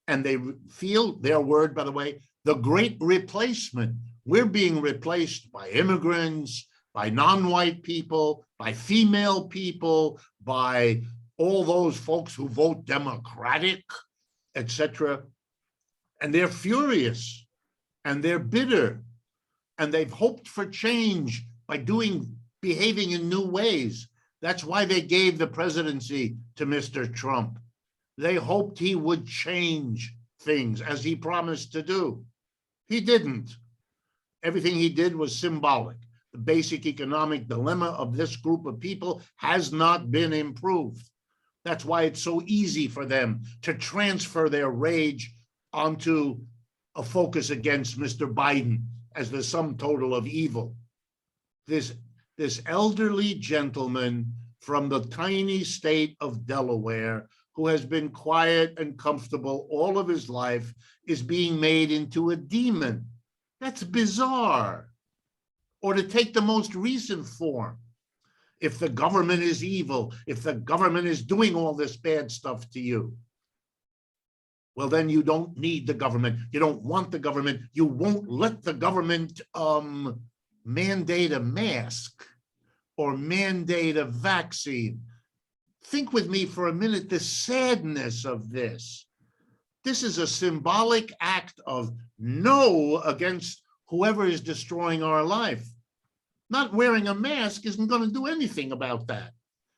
and they feel, their word, by the way, the great replacement. We're being replaced by immigrants, by non-white people, by female people, by all those folks who vote Democratic, etc. And they're furious, and they're bitter, and they've hoped for change by behaving in new ways. That's why they gave the presidency to Mr. Trump. They hoped he would change things as he promised to do. He didn't. Everything he did was symbolic. The basic economic dilemma of this group of people has not been improved. That's why it's so easy for them to transfer their rage onto a focus against Mr. Biden as the sum total of evil. This elderly gentleman from the tiny state of Delaware, who has been quiet and comfortable all of his life, is being made into a demon. That's bizarre. Or to take the most recent form, if the government is evil, if the government is doing all this bad stuff to you, Well, then you don't need the government. You don't want the government. You won't let the government mandate a mask or mandate a vaccine. Think with me for a minute the sadness of this. This is a symbolic act of no against whoever is destroying our life. Not wearing a mask isn't going to do anything about that.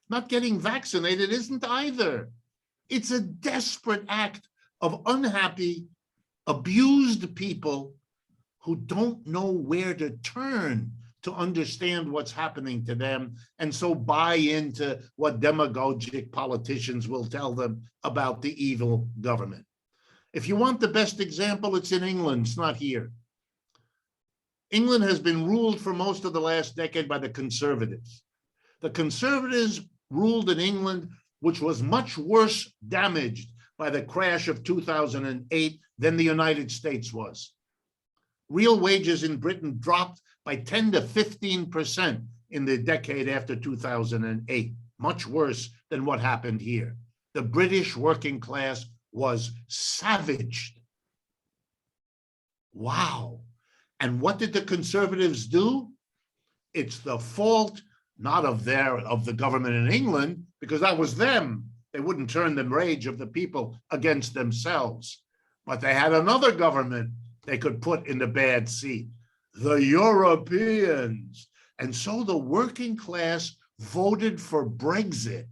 Not getting vaccinated isn't either. It's a desperate act of unhappy, abused people who don't know where to turn to understand what's happening to them, and so buy into what demagogic politicians will tell them about the evil government. If you want the best example, it's in England, it's not here. England has been ruled for most of the last decade by the Conservatives. The Conservatives ruled in England, which was much worse damaged by the crash of 2008 than the United States was. Real wages in Britain dropped by 10 to 15% in the decade after 2008, much worse than what happened here. The British working class was savaged. Wow. And what did the Conservatives do? It's the fault not of the government in England, because that was them. They wouldn't turn the rage of the people against themselves. But they had another government they could put in the bad seat, the Europeans. And so the working class voted for Brexit,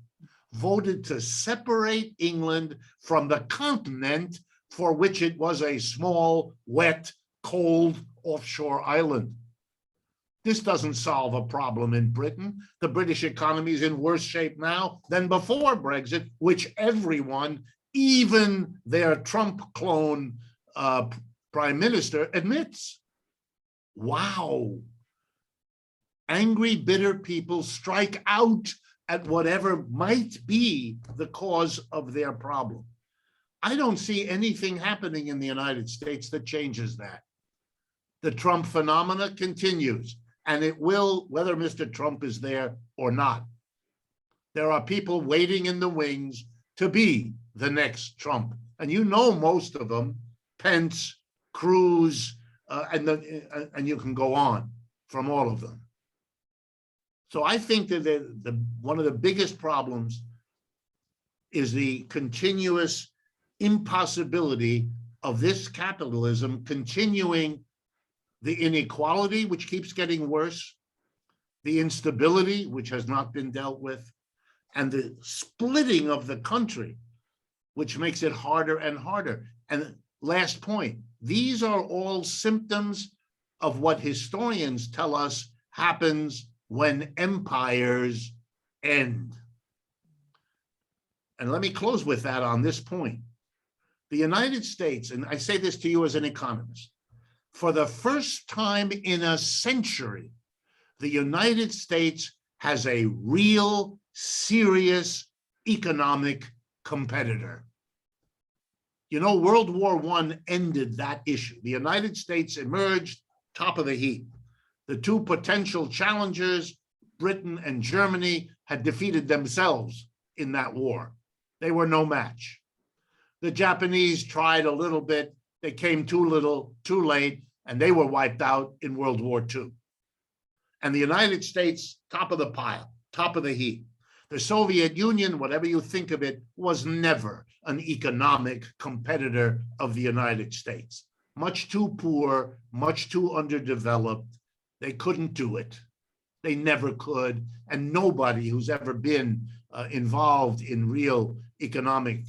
voted to separate England from the continent for which it was a small, wet, cold offshore island. This doesn't solve a problem in Britain. The British economy is in worse shape now than before Brexit, which everyone, even their Trump clone prime minister, admits. Wow. Angry, bitter people strike out at whatever might be the cause of their problem. I don't see anything happening in the United States that changes that. The Trump phenomena continues, and it will, whether Mr. Trump is there or not. There are people waiting in the wings to be the next Trump. And you know most of them, Pence, Cruz, and you can go on from all of them. So I think that one of the biggest problems is the continuous impossibility of this capitalism continuing the inequality, which keeps getting worse, the instability, which has not been dealt with, and the splitting of the country, which makes it harder and harder. And last point, these are all symptoms of what historians tell us happens when empires end. And let me close with that on this point. The United States, and I say this to you as an economist, for the first time in a century, the United States has a real, serious economic competitor. You know, World War I ended that issue. The United States emerged top of the heap. The two potential challengers, Britain and Germany, had defeated themselves in that war. They were no match. The Japanese tried a little bit. They came too little, too late, and they were wiped out in World War II. And the United States, top of the pile, top of the heap. The Soviet Union, whatever you think of it, was never an economic competitor of the United States. Much too poor, much too underdeveloped. They couldn't do it. They never could. And nobody who's ever been involved in real economic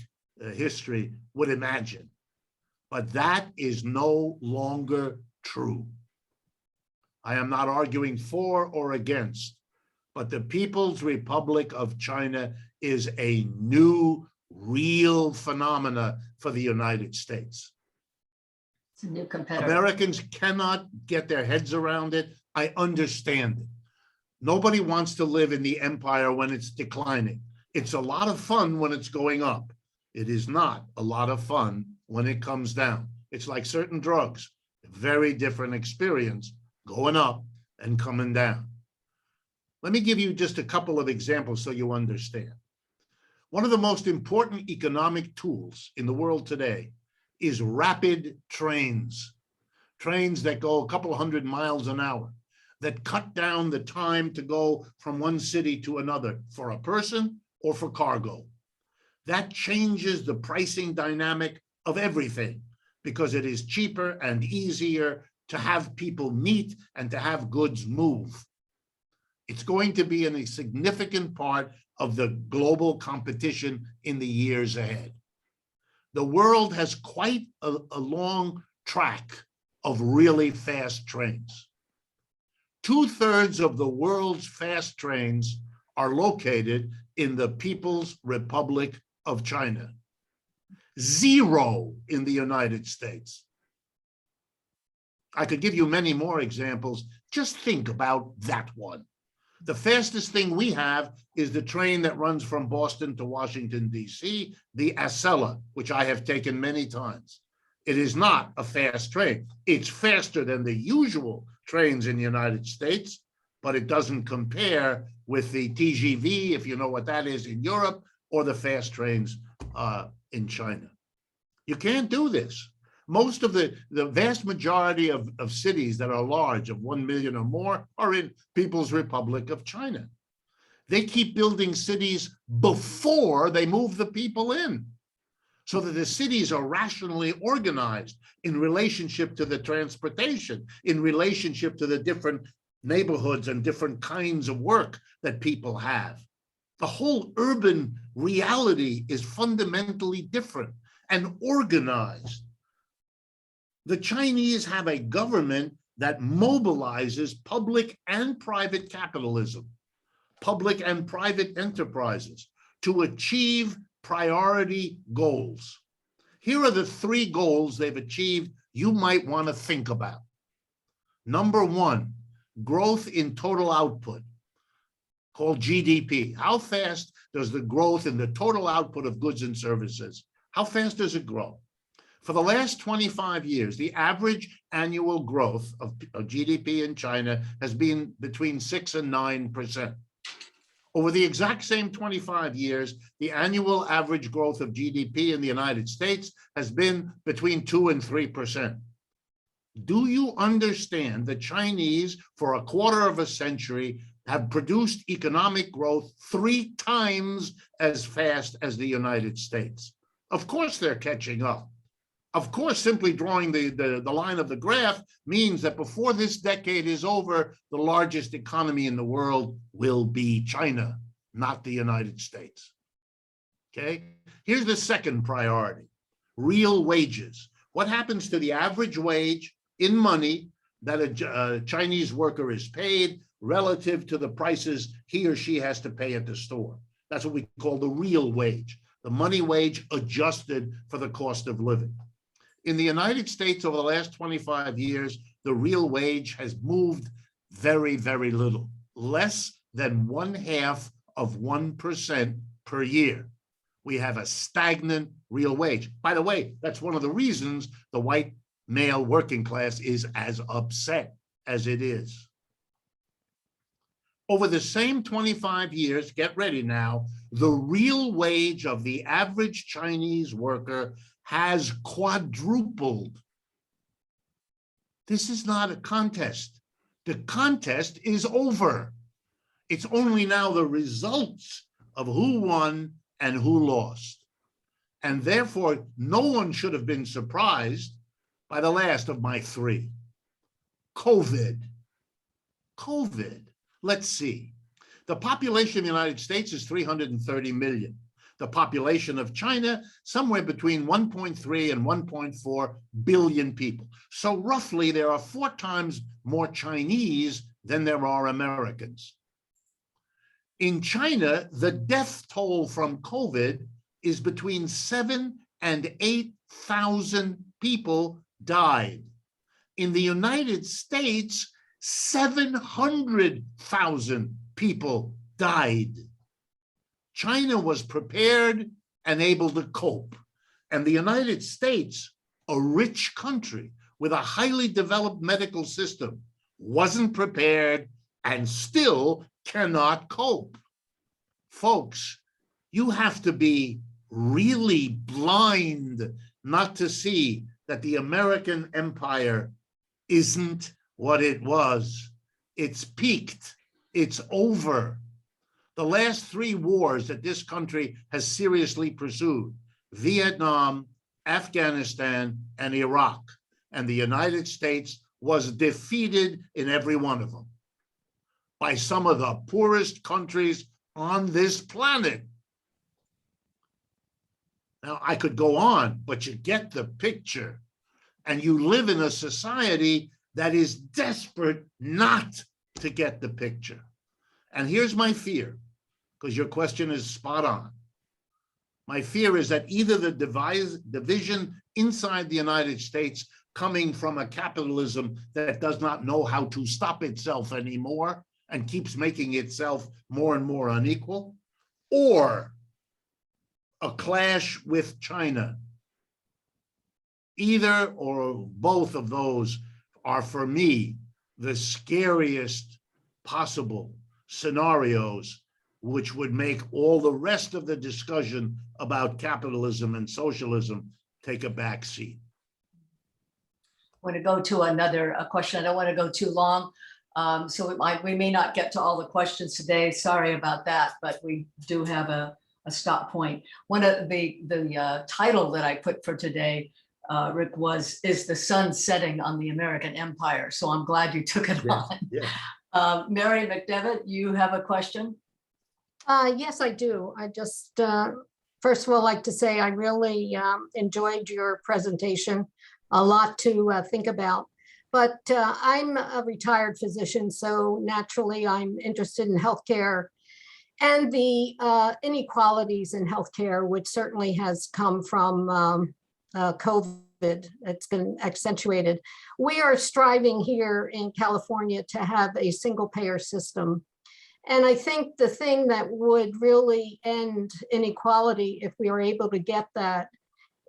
history would imagine. But that is no longer true. I am not arguing for or against, but the People's Republic of China is a new, real phenomena for the United States. It's a new competitor. Americans cannot get their heads around it. I understand it. Nobody wants to live in the empire when it's declining. It's a lot of fun when it's going up. It is not a lot of fun when it comes down. It's like certain drugs, a very different experience going up and coming down. Let me give you just a couple of examples so you understand. One of the most important economic tools in the world today is rapid trains, trains that go a couple hundred miles an hour, that cut down the time to go from one city to another for a person or for cargo. That changes the pricing dynamic of everything because it is cheaper and easier to have people meet and to have goods move. It's going to be a significant part of the global competition in the years ahead. The world has quite a long track of really fast trains. 2/3 of the world's fast trains are located in the People's Republic of China. 0 in the United States. I could give you many more examples. Just think about that one. The fastest thing we have is the train that runs from Boston to Washington, D.C., the Acela, which I have taken many times. It is not a fast train. It's faster than the usual trains in the United States, but it doesn't compare with the TGV, if you know what that is, in Europe, or the fast trains in China. You can't do this. Most of the vast majority of cities that are large, of 1 million or more, are in People's Republic of China. They keep building cities before they move the people in, so that the cities are rationally organized in relationship to the transportation, in relationship to the different neighborhoods and different kinds of work that people have. The whole urban reality is fundamentally different and organized. The Chinese have a government that mobilizes public and private capitalism, public and private enterprises to achieve priority goals. Here are the 3 goals they've achieved you might want to think about. Number 1, growth in total output, called GDP. How fast does the growth in the total output of goods and services, how fast does it grow? For the last 25 years, the average annual growth of GDP in China has been between 6 and 9%. Over the exact same 25 years, the annual average growth of GDP in the United States has been between 2 and 3%. Do you understand the Chinese, for a quarter of a century, have produced economic growth 3 times as fast as the United States? Of course they're catching up. Of course, simply drawing the line of the graph means that before this decade is over, the largest economy in the world will be China, not the United States. Okay? Here's the second priority, real wages. What happens to the average wage in money that a Chinese worker is paid relative to the prices he or she has to pay at the store? That's what we call the real wage, the money wage adjusted for the cost of living. In the United States, over the last 25 years, the real wage has moved very, very little, less than 0.5% per year. We have a stagnant real wage. By the way, that's one of the reasons the white male working class is as upset as it is. Over the same 25 years, get ready now, the real wage of the average Chinese worker has quadrupled. This is not a contest. The contest is over. It's only now the results of who won and who lost. And therefore, no one should have been surprised by the last of my 3. COVID. Let's see. The population of the United States is 330 million. The population of China, somewhere between 1.3 and 1.4 billion people. So roughly there are 4 times more Chinese than there are Americans. In China, the death toll from COVID is between 7,000 and 8,000 people died. In the United States, 700,000 people died. China was prepared and able to cope. And the United States, a rich country with a highly developed medical system, wasn't prepared and still cannot cope. Folks, you have to be really blind not to see that the American empire isn't what it was. It's peaked. It's over. The last 3 wars that this country has seriously pursued, Vietnam, Afghanistan, and Iraq, and the United States was defeated in every one of them by some of the poorest countries on this planet. Now, I could go on, but you get the picture. And you live in a society that is desperate not to get the picture. And here's my fear, because your question is spot on. My fear is that either the division inside the United States coming from a capitalism that does not know how to stop itself anymore and keeps making itself more and more unequal, or a clash with China. Either or both of those are, for me, the scariest possible scenarios, which would make all the rest of the discussion about capitalism and socialism take a back seat. I want to go to another question. I don't want to go too long. So we may not get to all the questions today. Sorry about that, but we do have a stop point. One of the title that I put for today, Rick, is the sun setting on the American empire. So I'm glad you took it on. Yeah. Mary McDevitt, you have a question? Yes, I do. I just first of all like to say I really enjoyed your presentation. A lot to think about. But I'm a retired physician, so naturally I'm interested in healthcare and the inequalities in healthcare, which certainly has come from COVID. It's been accentuated. We are striving here in California to have a single payer system. And I think the thing that would really end inequality, if we are able to get that,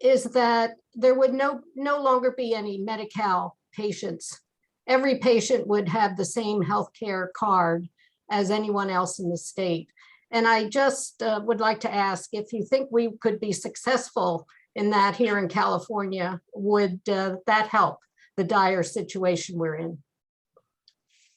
is that there would no longer be any Medi-Cal patients. Every patient would have the same healthcare card as anyone else in the state. And I just would like to ask if you think we could be successful in that here in California, would that help the dire situation we're in?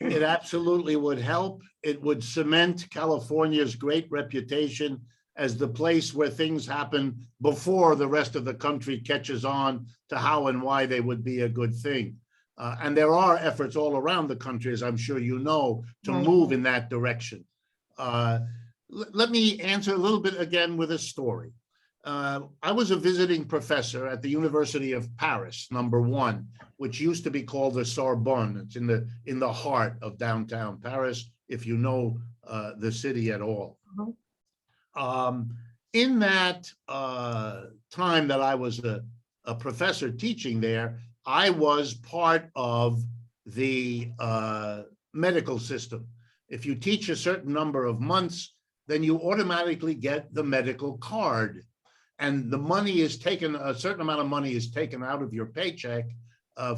It absolutely would help. It would cement California's great reputation as the place where things happen before the rest of the country catches on to how and why they would be a good thing. And there are efforts all around the country, as I'm sure you know, to move in that direction. Let me answer a little bit again with a story. I was a visiting professor at the University of Paris, #1, which used to be called the Sorbonne. It's in the heart of downtown Paris, if you know the city at all. In that time that I was a professor teaching there, I was part of the medical system. If you teach a certain number of months, then you automatically get the medical card. And the money is taken, a certain amount of money is taken out of your paycheck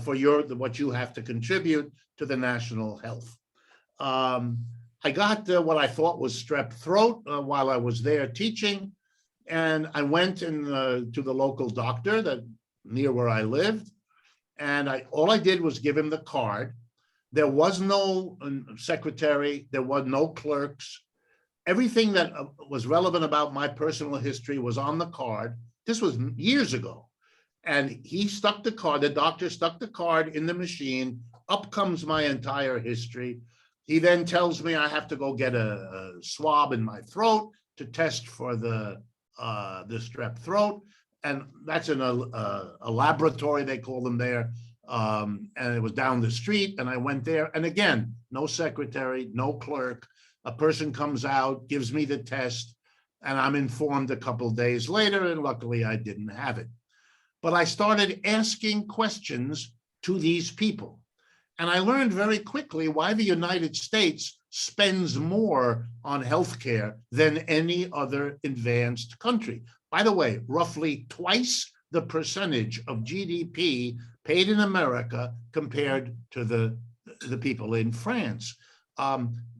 for what you have to contribute to the national health. I got what I thought was strep throat while I was there teaching. And I went to the local doctor that near where I lived. And all I did was give him the card. There was no secretary, there was no clerks. Everything that was relevant about my personal history was on the card. This was years ago. And he stuck the card, the doctor stuck the card in the machine. Up comes my entire history. He then tells me I have to go get a swab in my throat to test for the strep throat. And that's in a laboratory, they call them there. And it was down the street. And I went there. And again, no secretary, no clerk. A person comes out, gives me the test, and I'm informed a couple of days later, and luckily I didn't have it. But I started asking questions to these people. And I learned very quickly why the United States spends more on healthcare than any other advanced country. By the way, roughly twice the percentage of GDP paid in America compared to the people in France.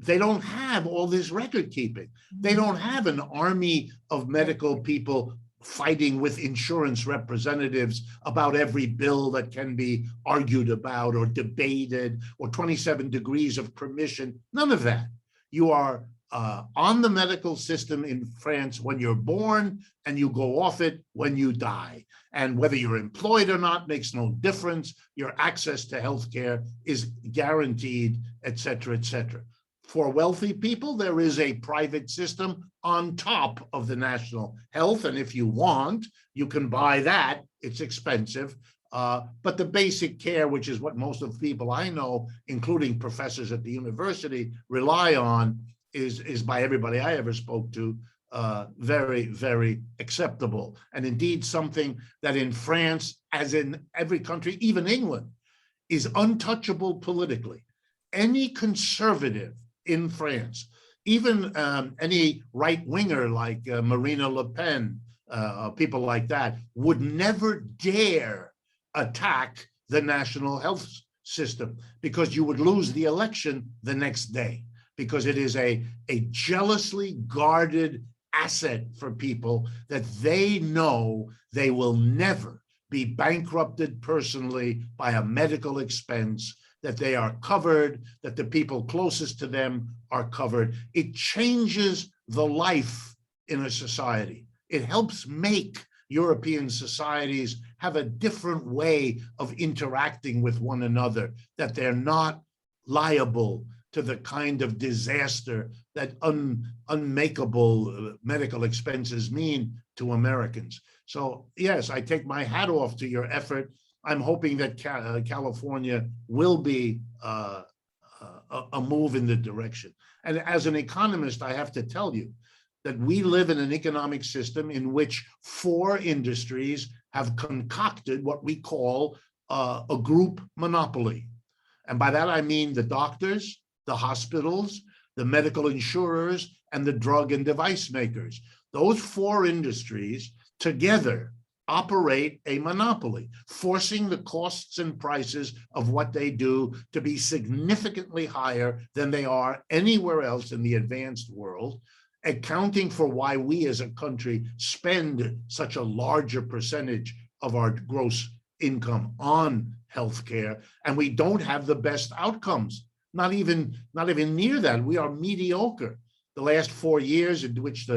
They don't have all this record keeping. They don't have an army of medical people fighting with insurance representatives about every bill that can be argued about or debated, or 27 degrees of permission. None of that. You are on the medical system in France when you're born, and you go off it when you die. And whether you're employed or not makes no difference. Your access to healthcare is guaranteed, et cetera, et cetera. For wealthy people, there is a private system on top of the national health. And if you want, you can buy that. It's expensive. But the basic care, which is what most of the people I know, including professors at the university, rely on, is by everybody I ever spoke to, very, very acceptable. And indeed, something that in France, as in every country, even England, is untouchable politically. Any conservative in France, even any right-winger like Marine Le Pen, people like that, would never dare attack the national health system, because you would lose the election the next day, because it is a jealously guarded asset for people that they know they will never be bankrupted personally by a medical expense, that they are covered, that the people closest to them are covered. It changes the life in a society. It helps make European societies have a different way of interacting with one another, that they're not liable to the kind of disaster that unmakeable medical expenses mean to Americans. So yes, I take my hat off to your effort. I'm hoping that California will be a move in the direction. And as an economist, I have to tell you that we live in an economic system in which 4 industries have concocted what we call a group monopoly. And by that, I mean the doctors, the hospitals, the medical insurers, and the drug and device makers. Those 4 industries together operate a monopoly, forcing the costs and prices of what they do to be significantly higher than they are anywhere else in the advanced world, accounting for why we as a country spend such a larger percentage of our gross income on healthcare, and we don't have the best outcomes. Not even near that. We are mediocre. The last 4 years in which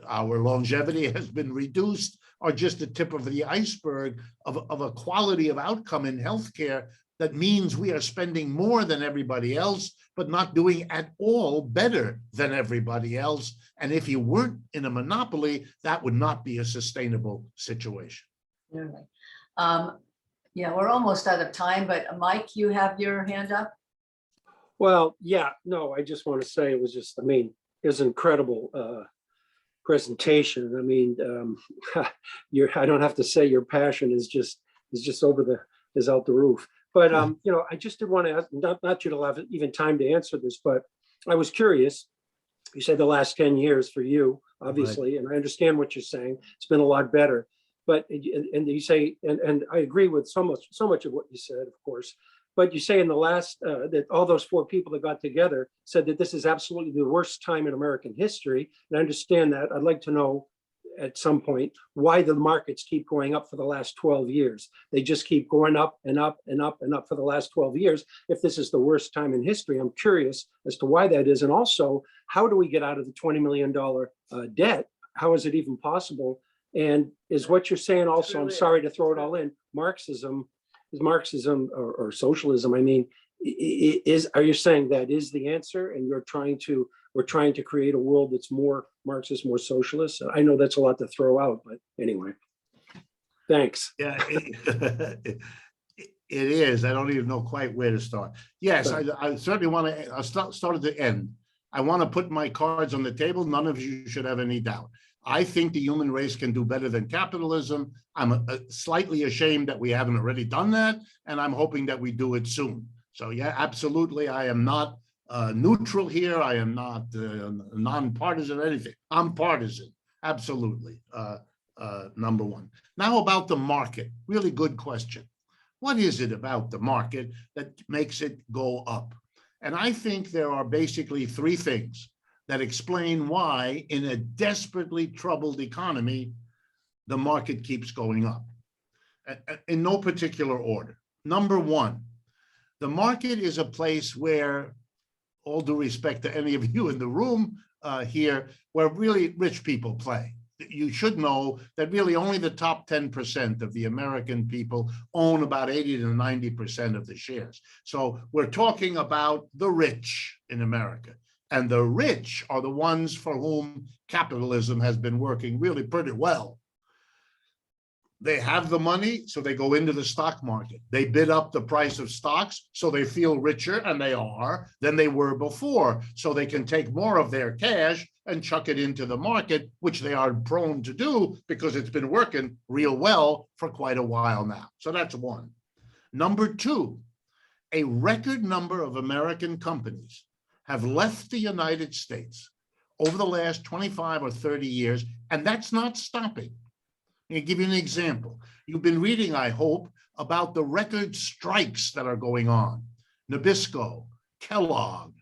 our longevity has been reduced are just the tip of the iceberg of a quality of outcome in healthcare that means we are spending more than everybody else, but not doing at all better than everybody else. And if you weren't in a monopoly, that would not be a sustainable situation. Really. Yeah, we're almost out of time, but Mike, you have your hand up. Well, yeah, no, I just want to say it was just, I mean, it was an incredible presentation. I mean, I don't have to say your passion is just out the roof. But you know, I just did want to ask, not you to have even time to answer this, but I was curious. You said the last 10 years for you, obviously, and I understand what you're saying. It's been a lot better. But and you say, and I agree with so much of what you said, of course. But you say in the last that all those 4 people that got together said that this is absolutely the worst time in American history. And I understand that. I'd like to know at some point why the markets keep going up for the last 12 years. They just keep going up and up and up and up for the last 12 years. If this is the worst time in history, I'm curious as to why that is. And also, how do we get out of the $20 million debt? How is it even possible? And is what you're saying also, I'm sorry to throw it all in, Marxism or socialism, I mean, are you saying that is the answer, and we're trying to create a world that's more Marxist, more socialist? I know that's a lot to throw out, but anyway, thanks. Yeah, it is. I don't even know quite where to start. Yes, I certainly want to. I'll start at the end. I want to put my cards on the table. None of you should have any doubt. I think the human race can do better than capitalism. I'm slightly ashamed that we haven't already done that, and I'm hoping that we do it soon. So yeah, absolutely. I am not neutral here. I am not nonpartisan or anything. I'm partisan, absolutely, number one. Now about the market, really good question. What is it about the market that makes it go up? And I think there are basically 3 things that explain why, in a desperately troubled economy, the market keeps going up in no particular order. Number one, the market is a place where, all due respect to any of you in the room here, where really rich people play. You should know that really only the top 10% of the American people own about 80 to 90% of the shares. So we're talking about the rich in America. And the rich are the ones for whom capitalism has been working really pretty well. They have the money, so they go into the stock market. They bid up the price of stocks, so they feel richer, and they are, than they were before. So they can take more of their cash and chuck it into the market, which they are prone to do because it's been working real well for quite a while now. So that's one. Number two, a record number of American companies have left the United States over the last 25 or 30 years, and that's not stopping. I'll give you an example. You've been reading, I hope, about the record strikes that are going on. Nabisco, Kellogg,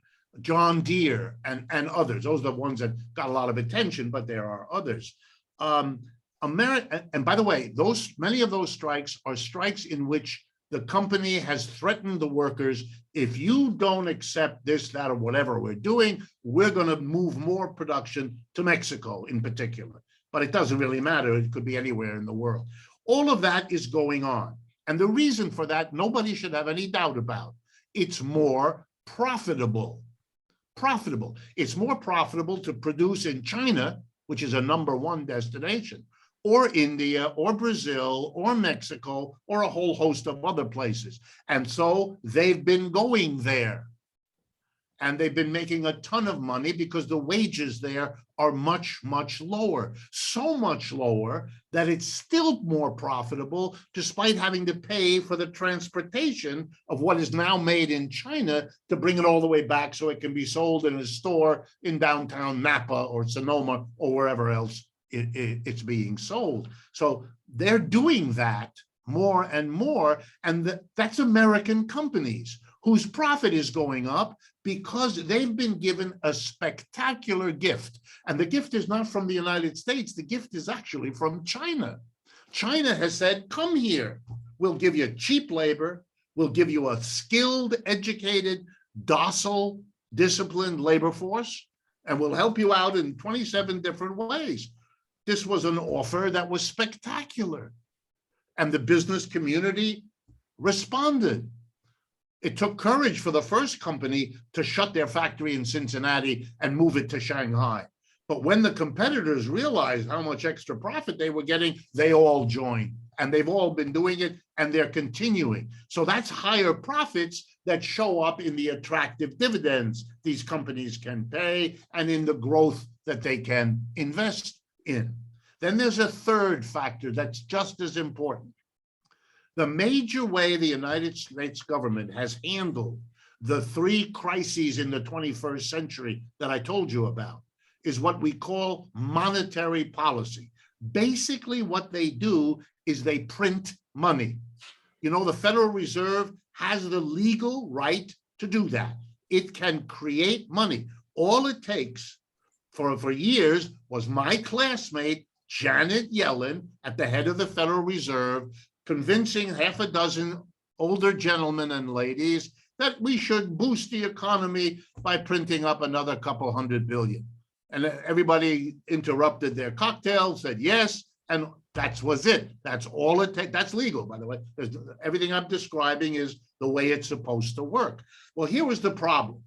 John Deere, and others. Those are the ones that got a lot of attention, but there are others. And by the way, many of those strikes are strikes in which the company has threatened the workers, if you don't accept this, that, or whatever we're doing, we're going to move more production to Mexico in particular. But it doesn't really matter. It could be anywhere in the world. All of that is going on. And the reason for that, nobody should have any doubt about. It's more profitable. It's more profitable to produce in China, which is a #1 destination, or India, or Brazil, or Mexico, or a whole host of other places. And so they've been going there. And they've been making a ton of money because the wages there are much, much lower. So much lower that it's still more profitable despite having to pay for the transportation of what is now made in China to bring it all the way back so it can be sold in a store in downtown Napa or Sonoma or wherever else it's being sold. So they're doing that more and more. And that's American companies whose profit is going up because they've been given a spectacular gift. And the gift is not from the United States. The gift is actually from China. China has said, come here. We'll give you cheap labor. We'll give you a skilled, educated, docile, disciplined labor force, and we'll help you out in 27 different ways. This was an offer that was spectacular. And the business community responded. It took courage for the first company to shut their factory in Cincinnati and move it to Shanghai. But when the competitors realized how much extra profit they were getting, they all joined. And they've all been doing it, and they're continuing. So that's higher profits that show up in the attractive dividends these companies can pay and in the growth that they can invest in. Then there's a third factor that's just as important. The major way the United States government has handled the 3 crises in the 21st century that I told you about is what we call monetary policy. Basically, what they do is they print money. You know, the Federal Reserve has the legal right to do that. It can create money. All it takes for years was my classmate, Janet Yellen, at the head of the Federal Reserve, convincing half a dozen older gentlemen and ladies that we should boost the economy by printing up another couple $100 billion. And everybody interrupted their cocktails, said yes, and that was it. That's all it takes. That's legal, by the way. Everything I'm describing is the way it's supposed to work. Well, here was the problem.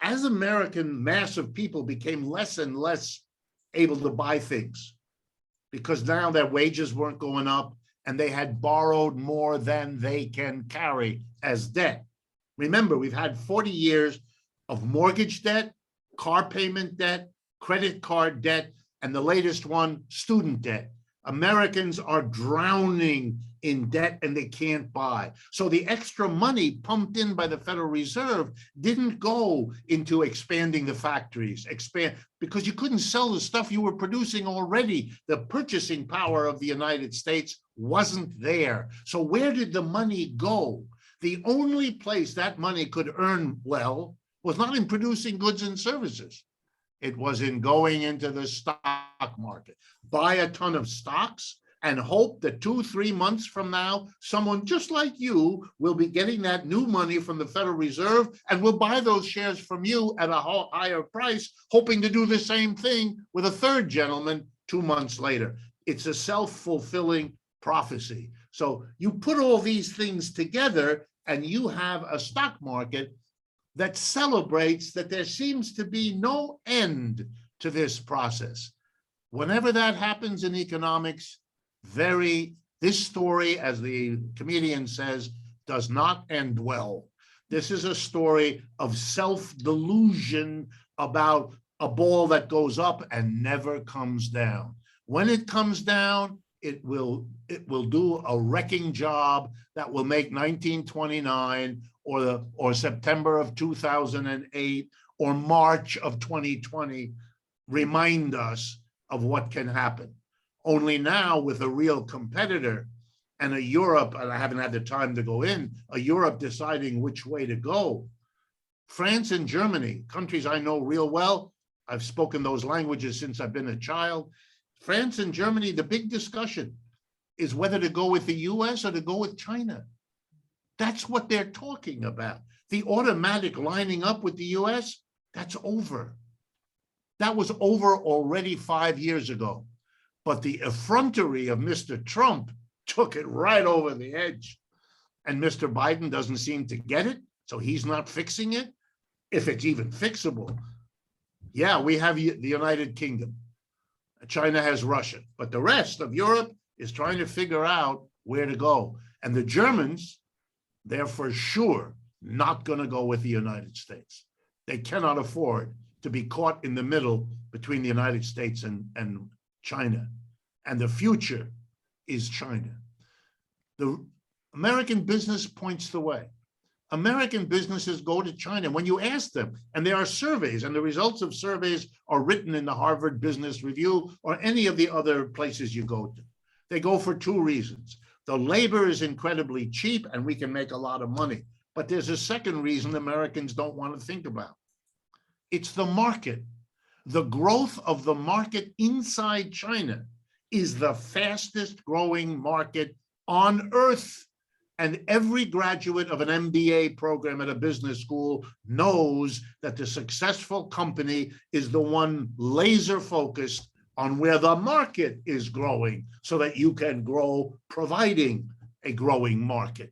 As American mass of people became less and less able to buy things, because now their wages weren't going up and they had borrowed more than they can carry as debt. Remember, we've had 40 years of mortgage debt, car payment debt, credit card debt, and the latest one, student debt. Americans are drowning in debt and they can't buy. So the extra money pumped in by the Federal Reserve didn't go into expanding the factories, because you couldn't sell the stuff you were producing already. The purchasing power of the United States wasn't there. So where did the money go? The only place that money could earn well was not in producing goods and services. It was in going into the stock market. Buy a ton of stocks, and hope that 2-3 months from now, someone just like you will be getting that new money from the Federal Reserve and will buy those shares from you at a higher price, hoping to do the same thing with a third gentleman 2 months later. It's a self-fulfilling prophecy. So you put all these things together and you have a stock market that celebrates that there seems to be no end to this process. Whenever that happens in economics, this story, as the comedian says, does not end well. This is a story of self-delusion about a ball that goes up and never comes down. When it comes down, it will do a wrecking job that will make 1929 or September of 2008 or March of 2020 remind us of what can happen. Only now with a real competitor and a Europe, and I haven't had the time to go in, a Europe deciding which way to go. France and Germany, countries I know real well, I've spoken those languages since I've been a child. France and Germany, the big discussion is whether to go with the US or to go with China. That's what they're talking about. The automatic lining up with the US, that's over. That was over already 5 years ago. But the effrontery of Mr. Trump took it right over the edge. And Mr. Biden doesn't seem to get it, so he's not fixing it, if it's even fixable. Yeah, we have the United Kingdom. China has Russia, but the rest of Europe is trying to figure out where to go. And the Germans, they're for sure not going to go with the United States. They cannot afford to be caught in the middle between the United States and China. And the future is China. The American business points the way. American businesses go to China. When you ask them, and there are surveys, and the results of surveys are written in the Harvard Business Review or any of the other places you go to. They go for two reasons. The labor is incredibly cheap and we can make a lot of money. But there's a second reason Americans don't want to think about. It's the market. The growth of the market inside China is the fastest growing market on earth. And every graduate of an MBA program at a business school knows that the successful company is the one laser focused on where the market is growing so that you can grow providing a growing market.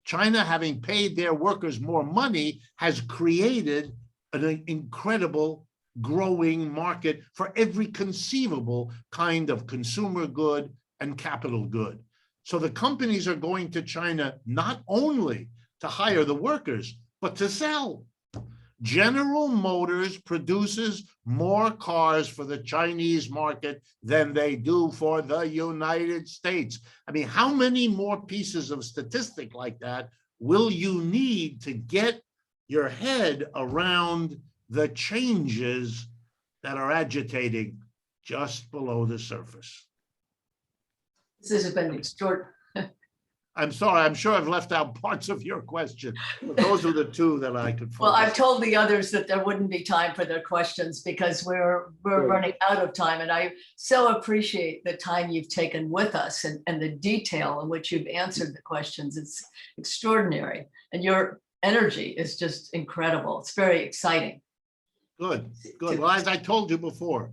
China, having paid their workers more money, has created an incredible growing market for every conceivable kind of consumer good and capital good. So the companies are going to China not only to hire the workers, but to sell. General Motors produces more cars for the Chinese market than they do for the United States. I mean, how many more pieces of statistic like that will you need to get your head around the changes that are agitating just below the surface? This has been extraordinary. I'm sorry, I'm sure I've left out parts of your question, but those are the two that I could focus. Well, I've told the others that there wouldn't be time for their questions because we're running out of time. And I so appreciate the time you've taken with us and the detail in which you've answered the questions. It's extraordinary. And your energy is just incredible. It's very exciting. Good, good. Well, as I told you before,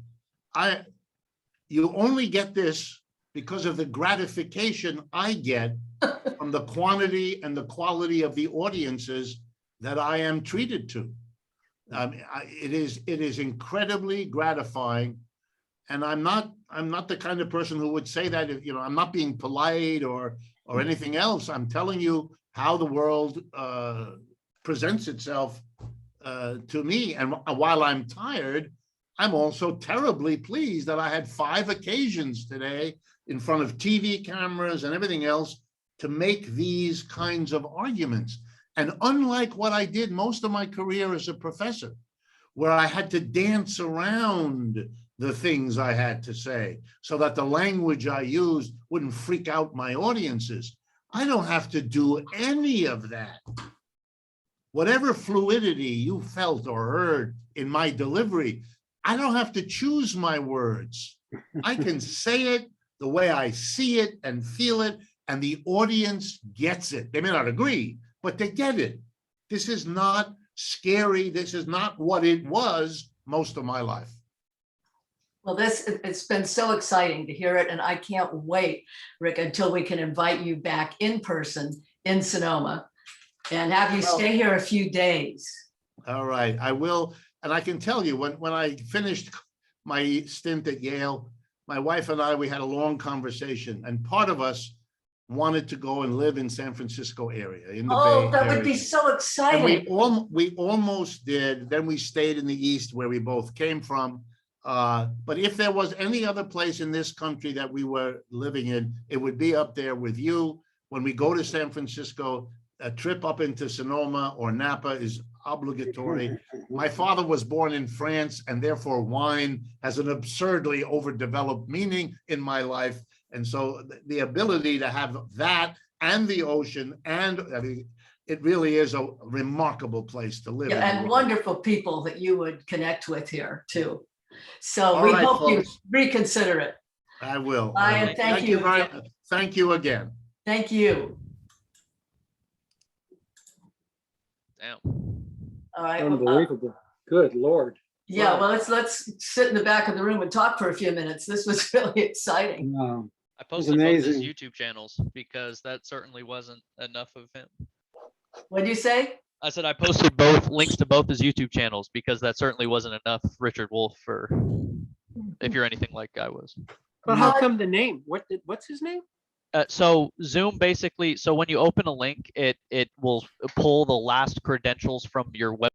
you only get this because of the gratification I get from the quantity and the quality of the audiences that I am treated to. It is incredibly gratifying, and I'm not the kind of person who would say that. I'm not being polite or anything else. I'm telling you how the world presents itself to me, and while I'm tired, I'm also terribly pleased that I had 5 occasions today in front of TV cameras and everything else to make these kinds of arguments. And unlike what I did most of my career as a professor, where I had to dance around the things I had to say so that the language I used wouldn't freak out my audiences, I don't have to do any of that. Whatever fluidity you felt or heard in my delivery, I don't have to choose my words. I can say it the way I see it and feel it, and the audience gets it. They may not agree, but they get it. This is not scary. This is not what it was most of my life. Well, it's been so exciting to hear it, and I can't wait, Rick, until we can invite you back in person in Sonoma and have you stay here a few days. All right, I will. And I can tell you, when I finished my stint at Yale, my wife and I, we had a long conversation, and part of us wanted to go and live in San Francisco area, in the Oh, Bay that would be Area. so And exciting. we almost did. Then we stayed in the East where we both came from. But if there was any other place in this country that we were living in, it would be up there with you. When we go to San Francisco, a trip up into Sonoma or Napa is obligatory. My father was born in France, and therefore wine has an absurdly overdeveloped meaning in my life. And so the ability to have that and the ocean, and I mean, it really is a remarkable place to live. Yeah, in the and world. wonderful people that you would connect with here too. So All we right, hope you folks. reconsider it. I will. Bye, and thank you very again. Thank you again. Thank you. Damn. All right. Unbelievable. Good Lord. Yeah, Wow. well, let's sit in the back of the room and talk for a few minutes. This was really exciting. Wow. I was posted both his amazing. YouTube channels because that certainly wasn't enough of him. What'd you say? I said I posted both links to both his YouTube channels because that certainly wasn't enough Richard Wolff for if you're anything like I was. But how come the name? What's his name? So Zoom basically, so when you open a link, it will pull the last credentials from your web